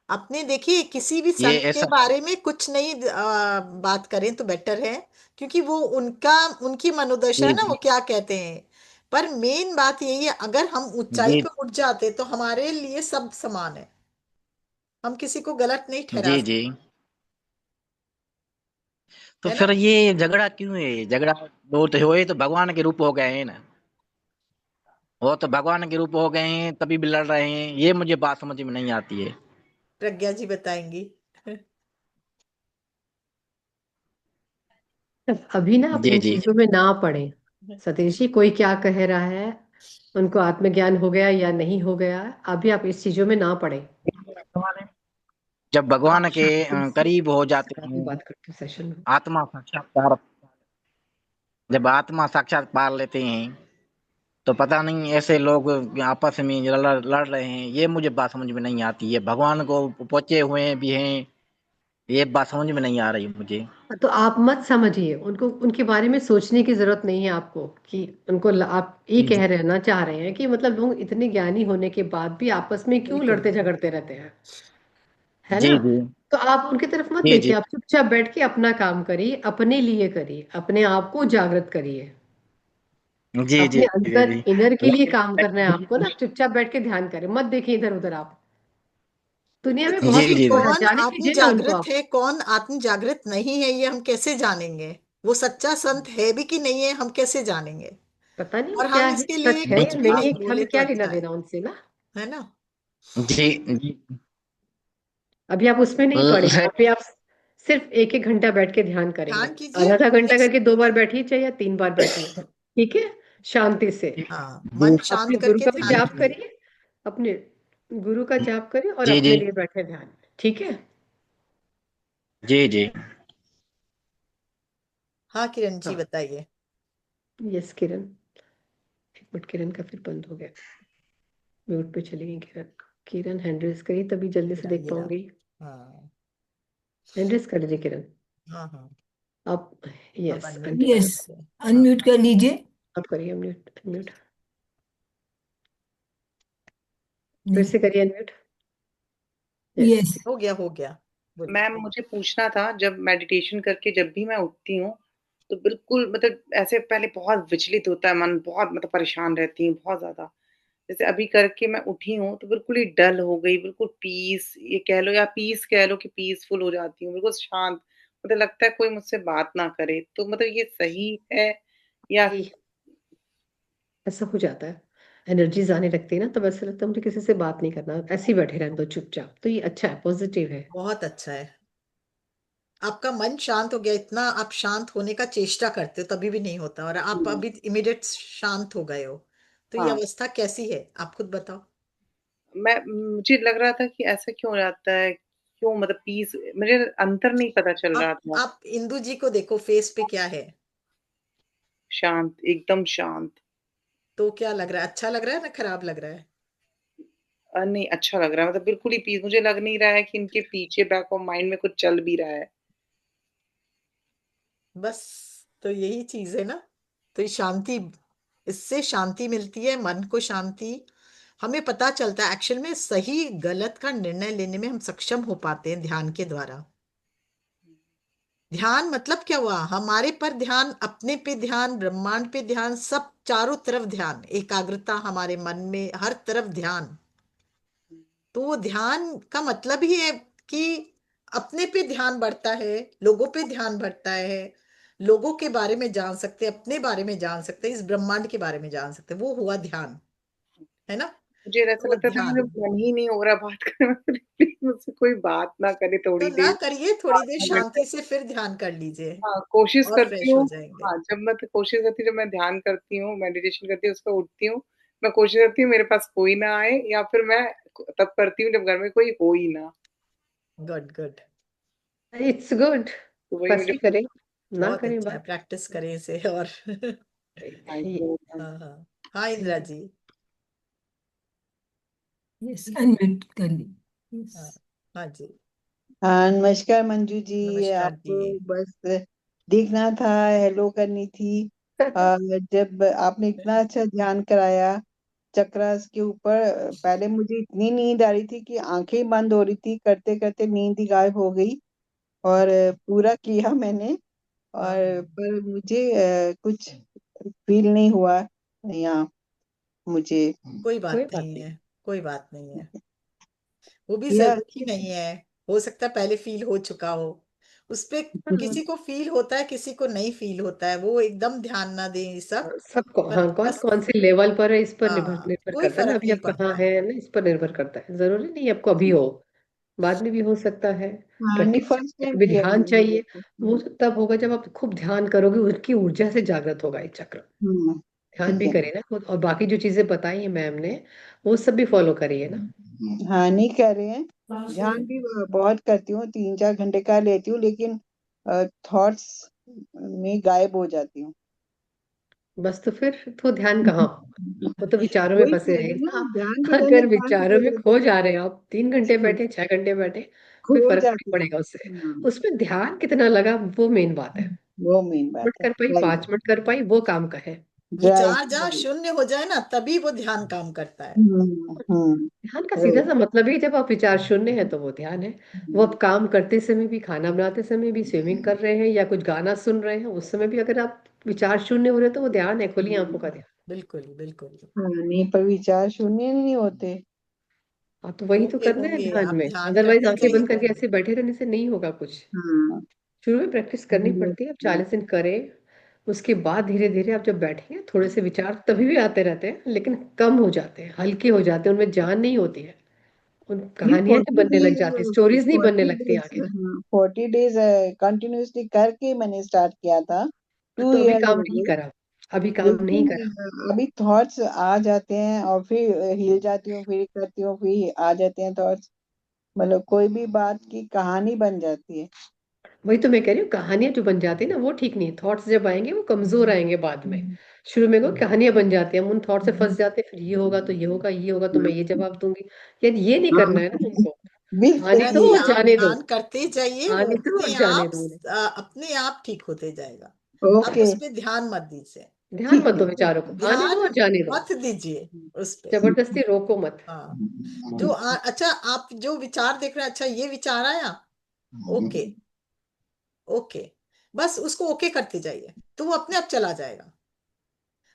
अपने देखिए, किसी भी ये संत के ऐसा बारे में कुछ नहीं बात करें तो बेटर है, क्योंकि वो उनका, उनकी मनोदशा है जी ना, वो जी क्या कहते हैं। पर मेन बात यही है, अगर हम ऊंचाई जी पे उठ जाते तो हमारे लिए सब समान है, हम किसी को गलत नहीं ठहरा जी जी। सकते। तो है ना। फिर ये झगड़ा क्यों है? झगड़ा दो तो हुए, तो भगवान के रूप हो गए हैं ना, वो तो भगवान के रूप हो गए हैं तभी भी लड़ रहे हैं, ये मुझे बात समझ में नहीं आती है। प्रज्ञा जी बताएंगी। अभी ना आप जी इन जी चीजों में ना पड़े। सतीश जी, कोई क्या कह रहा है, उनको आत्मज्ञान हो गया या नहीं हो गया, अभी आप इस चीजों में ना पड़े। जब आप भगवान के शांति से, करीब हो जाते बाद में हैं, बात करते हैं सेशन में। आत्मा साक्षात्कार, जब आत्मा साक्षात पार लेते हैं, तो पता नहीं ऐसे लोग आपस में लड़ रहे हैं, ये मुझे बात समझ में नहीं आती है। भगवान को पहुंचे हुए भी हैं, ये बात समझ में नहीं आ रही मुझे। तो आप मत समझिए उनको, उनके बारे में सोचने की जरूरत नहीं है आपको कि उनको आप ये जी कह रहना चाह रहे हैं कि मतलब लोग इतने ज्ञानी होने के बाद भी आपस में क्यों बिल्कुल। लड़ते झगड़ते रहते हैं, है जी ना? जी तो आप उनकी तरफ मत जी जी देखिए, आप चुपचाप बैठ के अपना काम करिए, अपने लिए करिए, अपने आप को जागृत करिए। जी जी अपने जी अंदर जी। इनर के लिए लेकिन काम करना है आपको ना, चुपचाप बैठ के ध्यान करें, मत देखिए इधर उधर आप। दुनिया में जी बहुत देखिए, कुछ जी हो रहा है, कौन जाने आत्म दीजिए ना उनको जागृत आप। है कौन आत्म जागृत नहीं है, ये हम कैसे जानेंगे? वो सच्चा संत है भी कि नहीं है, हम कैसे जानेंगे? पता नहीं वो और क्या हम है, इसके लिए सच है या कुछ भी नहीं नहीं है, बोले हमें तो क्या लेना अच्छा देना उनसे ना। है ना। जी जी। अभी आप उसमें नहीं पड़े, अभी आप सिर्फ एक एक घंटा बैठ के ध्यान करेंगे। ध्यान कीजिए। आधा आधा घंटा नेक्स्ट। करके 2 बार बैठिए चाहे या 3 बार बैठिए, ठीक है? शांति से हाँ, मन जी शांत अपने गुरु करके का भी ध्यान जाप कीजिए। करिए, अपने गुरु का जाप करिए और जी अपने जी लिए बैठे ध्यान में, ठीक है? जी जी। हाँ किरण जी हाँ, बताइए। यस किरण। एक मिनट, किरण का फिर बंद हो गया, म्यूट पे चली गई किरण। किरण हैंड रेस करिए, तभी जल्दी से देख ये रहा। पाऊंगी। हाँ हैंड रेस कर लीजिए किरण। हाँ हाँ, आप अब यस अनम्यूट कर यस, सकते हैं। हाँ अनम्यूट कर लीजिए। आप करिए अनम्यूट। अनम्यूट फिर नहीं, से करिए अनम्यूट। यस यस, हो गया गुड। मैम मुझे पूछना था, जब मेडिटेशन करके जब भी मैं उठती हूँ तो बिल्कुल मतलब ऐसे पहले बहुत विचलित होता है मन, बहुत मतलब परेशान रहती हूँ बहुत ज्यादा। जैसे अभी करके मैं उठी हूँ तो बिल्कुल ही डल हो गई, बिल्कुल पीस ये कह लो या पीस कह लो कि पीसफुल हो जाती हूँ, बिल्कुल शांत। मतलब लगता है कोई मुझसे बात ना करे, तो मतलब ये सही है या? जी, ऐसा हो जाता है। एनर्जीज आने लगती है ना, तब ऐसा लगता है मुझे किसी से बात नहीं करना, ऐसे ही बैठे रहने दो चुपचाप। तो ये अच्छा है, पॉजिटिव है। बहुत अच्छा है, आपका मन शांत हो गया। इतना आप शांत होने का चेष्टा करते हो तभी भी नहीं होता, और आप हम्म, अभी इमिडिएट शांत हो गए हो। तो ये हाँ। अवस्था कैसी है, आप खुद बताओ। मुझे लग रहा था कि ऐसा क्यों हो जाता है, क्यों मतलब पीस, मुझे अंतर नहीं पता चल रहा था। आप इंदु जी को देखो, फेस पे क्या है? शांत, एकदम शांत। तो क्या लग रहा है, अच्छा लग रहा है ना खराब लग रहा है? नहीं, अच्छा लग रहा है, मतलब बिल्कुल ही पीस। मुझे लग नहीं रहा है कि इनके पीछे बैक ऑफ माइंड में कुछ चल भी रहा है। बस, तो यही चीज है ना। तो ये शांति, इससे शांति मिलती है, मन को शांति। हमें पता चलता है एक्चुअल में सही गलत का निर्णय लेने में हम सक्षम हो पाते हैं ध्यान के द्वारा। ध्यान मतलब क्या हुआ, हमारे पर ध्यान, अपने पे ध्यान, ब्रह्मांड पे ध्यान, सब चारों तरफ ध्यान, एकाग्रता हमारे मन में हर तरफ ध्यान। तो वो ध्यान का मतलब ही है कि अपने पे ध्यान बढ़ता है, लोगों पे ध्यान बढ़ता है, लोगों के बारे में जान सकते हैं, अपने बारे में जान सकते हैं, इस ब्रह्मांड के बारे में जान सकते हैं, वो हुआ ध्यान, है ना। मुझे ऐसा तो लगता था मुझे ध्यान, मन ही नहीं हो रहा बात करने में, प्लीज मुझसे कोई बात ना करे तो थोड़ी ना देर, करिए, थोड़ी देर आधा घंटा। शांति से फिर ध्यान कर लीजिए हाँ, कोशिश और करती फ्रेश हो हूँ। जाएंगे। हाँ, जब मैं तो कोशिश करती हूँ, जब मैं ध्यान करती हूँ, मेडिटेशन करती हूँ, उसको उठती हूँ, मैं कोशिश करती हूँ मेरे पास कोई ना आए, या फिर मैं तब करती हूँ जब घर में कोई हो ही ना। Good good, it's good. तो वही बस मुझे। ही करें, ना बहुत करें अच्छा है, बात। प्रैक्टिस करें इसे। और थैंक ये- यू। हाँ हाँ हाँ, इंदिरा जी। यस, अनम्यूट कर लीजिए। यस, हाँ हाँ जी, हाँ, नमस्कार मंजू जी। नमस्कार आपको जी। बस देखना था, हेलो करनी थी। जब आपने इतना अच्छा ध्यान कराया चक्रास के ऊपर, पहले मुझे इतनी नींद आ रही थी कि आंखें बंद हो रही थी, करते करते नींद ही गायब हो गई। और पूरा किया मैंने, हाँ और हाँ, पर मुझे कुछ फील नहीं हुआ यहाँ मुझे। कोई कोई बात बात नहीं नहीं। है, कोई बात नहीं है, वो भी किया जरूरी नहीं है। हो सकता है पहले फील हो चुका हो, उस पे हाँ, किसी को फील होता है, किसी को नहीं फील होता है, वो एकदम ध्यान ना दें ये सब। सबको, पर हाँ, कौन बस, कौन से लेवल पर है इस पर निर्भर हाँ, निर्भर कोई करता है ना, फर्क अभी नहीं आप कहाँ पड़ता। हैं ना, इस पर निर्भर करता है। जरूरी नहीं आपको अभी हो, बाद में भी हो सकता है। हाँ, नहीं, प्रैक्टिस फर्स्ट चाहिए, टाइम अभी किया ध्यान मैंने चाहिए। ये। वो तो तब होगा जब आप खूब ध्यान करोगे, उनकी ऊर्जा से जागृत होगा ये चक्र। ध्यान ठीक भी है। करिए ना, और बाकी जो चीजें बताई है मैम ने, वो सब भी फॉलो करिए ना। हाँ, नहीं कर रहे हैं, ध्यान भी बहुत करती हूँ, 3-4 घंटे कर लेती हूँ, लेकिन थॉट्स में गायब हो जाती हूँ। बस तो फिर तो ध्यान कहाँ, वो तो विचारों में वही फंसे कह रही रहे हूँ ना ना, ध्यान आप। पता नहीं अगर कहाँ विचारों चले में जाता खो जा रहे हैं आप, 3 घंटे है। बैठे, 6 घंटे बैठे, कोई खो फर्क नहीं जाती हूँ। पड़ेगा उससे। उसमें ध्यान कितना लगा, वो मेन बात है। वो मेन बात 2 मिनट है, कर पाई, राइट। 5 मिनट कर पाई, वो काम का है। राइट, विचार जहाँ राइट। शून्य हो जाए ना, तभी वो ध्यान काम करता है। ध्यान का सीधा राइट। सा मतलब ही, जब आप विचार शून्य है तो वो ध्यान है। वो आप काम करते समय भी, खाना बनाते समय भी, स्विमिंग कर रहे हैं या कुछ गाना सुन रहे हैं, उस समय भी अगर आप विचार शून्य हो रहे हैं तो वो ध्यान है, खुली आंखों का ध्यान। बिल्कुल बिल्कुल, हाँ, नहीं, पर विचार शून्य नहीं होते। हाँ, तो वही तो होंगे करना है होंगे, ध्यान आप में। ध्यान अदरवाइज करते आंखें जाइए, बंद करके होंगे। ऐसे बैठे रहने से नहीं होगा कुछ। हाँ। शुरू में प्रैक्टिस करनी पड़ती है, अब 40 दिन करें। उसके बाद धीरे धीरे आप जब बैठेंगे, थोड़े से विचार तभी भी आते रहते हैं, लेकिन कम हो जाते हैं, हल्के हो जाते हैं, उनमें जान नहीं होती है। उन नहीं, कहानियां जो 40 बनने लग जाती है, डेज, स्टोरीज नहीं बनने फोर्टी लगती डेज आगे। हाँ, 40 डेज कंटिन्यूसली करके मैंने स्टार्ट किया था, टू तो अभी ईयर्स काम हो नहीं गए। करा, अभी काम नहीं लेकिन करा। अभी थॉट्स आ जाते हैं, और फिर हिल जाती हूँ, फिर करती हूँ, फिर आ जाते हैं थॉट्स। मतलब कोई भी बात की कहानी बन जाती है। वही तो मैं कह रही हूँ, कहानियां जो बन जाती है ना वो ठीक नहीं, थॉट्स जब आएंगे वो कमजोर आएंगे बाद में। शुरू में को कहानियां बन जाती है, हम उन थॉट से फंस जाते हैं, फिर ये होगा तो ये होगा, ये होगा तो मैं ये जवाब दूंगी। यार ये नहीं करना है ना हमको। बिल्कुल आने दो नहीं, और बिल्कुल। आप जाने दो, ध्यान करते जाइए, वो आने दो और जाने दो उन्हें। अपने आप ठीक होते जाएगा। आप ओके, उस पे ध्यान मत दीजिए, ध्यान ठीक मत है। दो विचारों को, आने दो ध्यान और जाने दो, मत दीजिए उस पे। जबरदस्ती रोको मत। हाँ, अच्छा, आप जो विचार देख रहे हैं, अच्छा ये विचार आया, ओके ओके, बस उसको ओके करते जाइए, तो वो अपने आप चला जाएगा।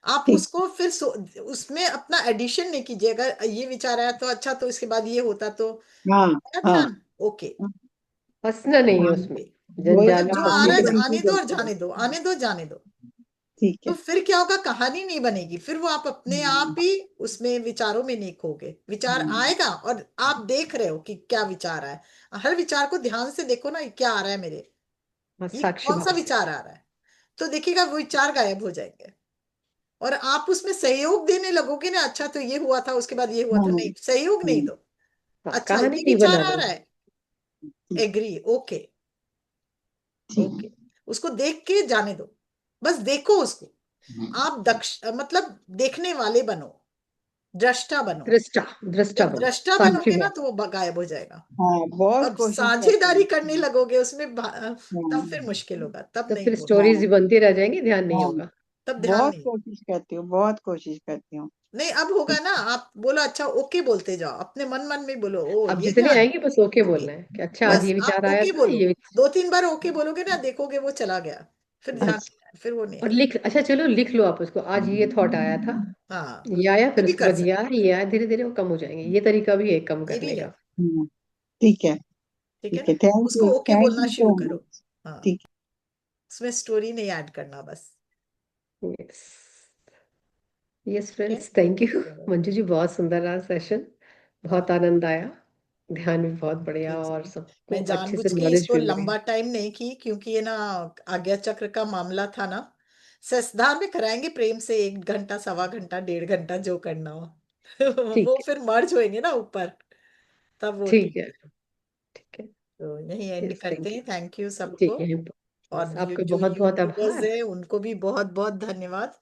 आप ठीक। उसको फिर उसमें अपना एडिशन नहीं कीजिए। अगर ये विचार आया तो अच्छा, तो इसके बाद ये होता तो हाँ क्या हाँ। ध्यान, ओके हंसना नहीं है ध्यान उसमें, वही मतलब जंजाल में जो आ फंसने रहा की है बात। कॉन्सेंट्रेशन आने दो और करते जाने हैं। दो, आने दो जाने दो। ठीक तो है। फिर क्या होगा, कहानी नहीं बनेगी, फिर वो आप अपने आप ही उसमें विचारों में नहीं खोगे। विचार आएगा और आप देख रहे हो कि क्या विचार आया। हर विचार को ध्यान से देखो ना, ये क्या आ रहा है मेरे, बस ये साक्षी कौन सा भाव से। विचार आ रहा है। तो देखिएगा वो विचार गायब हो जाएंगे, और आप उसमें सहयोग देने लगोगे ना, अच्छा तो ये हुआ था, उसके बाद ये हुआ था, हाँ नहीं, सहयोग नहीं दो। हाँ, अच्छा कहानी ये नहीं विचार आ बनानी। रहा है, ठीक। एग्री, ओके ठीक। ओके, उसको देख के जाने दो, बस देखो उसको। आप मतलब देखने वाले बनो, दृष्टा बनो। दृष्टा, दृष्टा जब बनो, दृष्टा साक्षी बनोगे ना भाव। तो वो गायब हो जाएगा। हाँ, बहुत अब कोशिश करती साझेदारी करने हूँ। लगोगे उसमें, तब फिर हाँ मुश्किल होगा, तब तो नहीं फिर होगा। स्टोरीज हाँ बनती रह जाएंगी, ध्यान नहीं हाँ। होगा। तब ध्यान बहुत नहीं। कोशिश करती हूँ, बहुत कोशिश करती हूँ। नहीं, अब होगा ना, आप बोलो अच्छा ओके बोलते जाओ, अपने मन मन में बोलो, ओ अब ये जितनी ध्यान, आएंगी बस ओके ओके, बोलना है कि अच्छा आज बस ये आप विचार आया ओके था, बोलो। ये। 2-3 बार ओके बोलोगे ना, देखोगे वो चला गया, फिर ध्यान अच्छा। नहीं आया, फिर वो नहीं और आएगा। लिख, अच्छा चलो लिख लो आप उसको, आज ये थॉट आया था, हाँ, ये आया, ये फिर भी उसके कर बाद ये सकते, आया, ये आया, धीरे धीरे वो कम हो जाएंगे। ये तरीका भी है कम ये भी करने है, का। ठीक है। ठीक है ठीक ना। है, उसको ओके थैंक बोलना यू शुरू सो करो। मच। हाँ, ठीक उसमें स्टोरी नहीं ऐड करना बस। यस, यस ठीक है, फ्रेंड्स, थैंक यू। चलो, मंजू जी बहुत सुंदर रहा सेशन, हाँ बहुत आनंद आया, ध्यान भी बहुत बढ़िया, ठीक और है। सबको मैं अच्छे से जानबूझ के नॉलेज इसको भी मिली। लंबा टाइम नहीं की, क्योंकि ये ना आज्ञा चक्र का मामला था ना। ससदार में कराएंगे प्रेम से, 1 घंटा, सवा घंटा, 1.5 घंटा, जो करना हो। ठीक वो है, फिर मर्ज होएंगे ना ऊपर, तब वो ठीक ठीक। है, ठीक है। तो यही एंड यस, करते थैंक हैं, यू। थैंक यू ठीक सबको। है, और बस आपका जो बहुत बहुत यूट्यूबर्स आभार। हैं उनको भी बहुत बहुत धन्यवाद।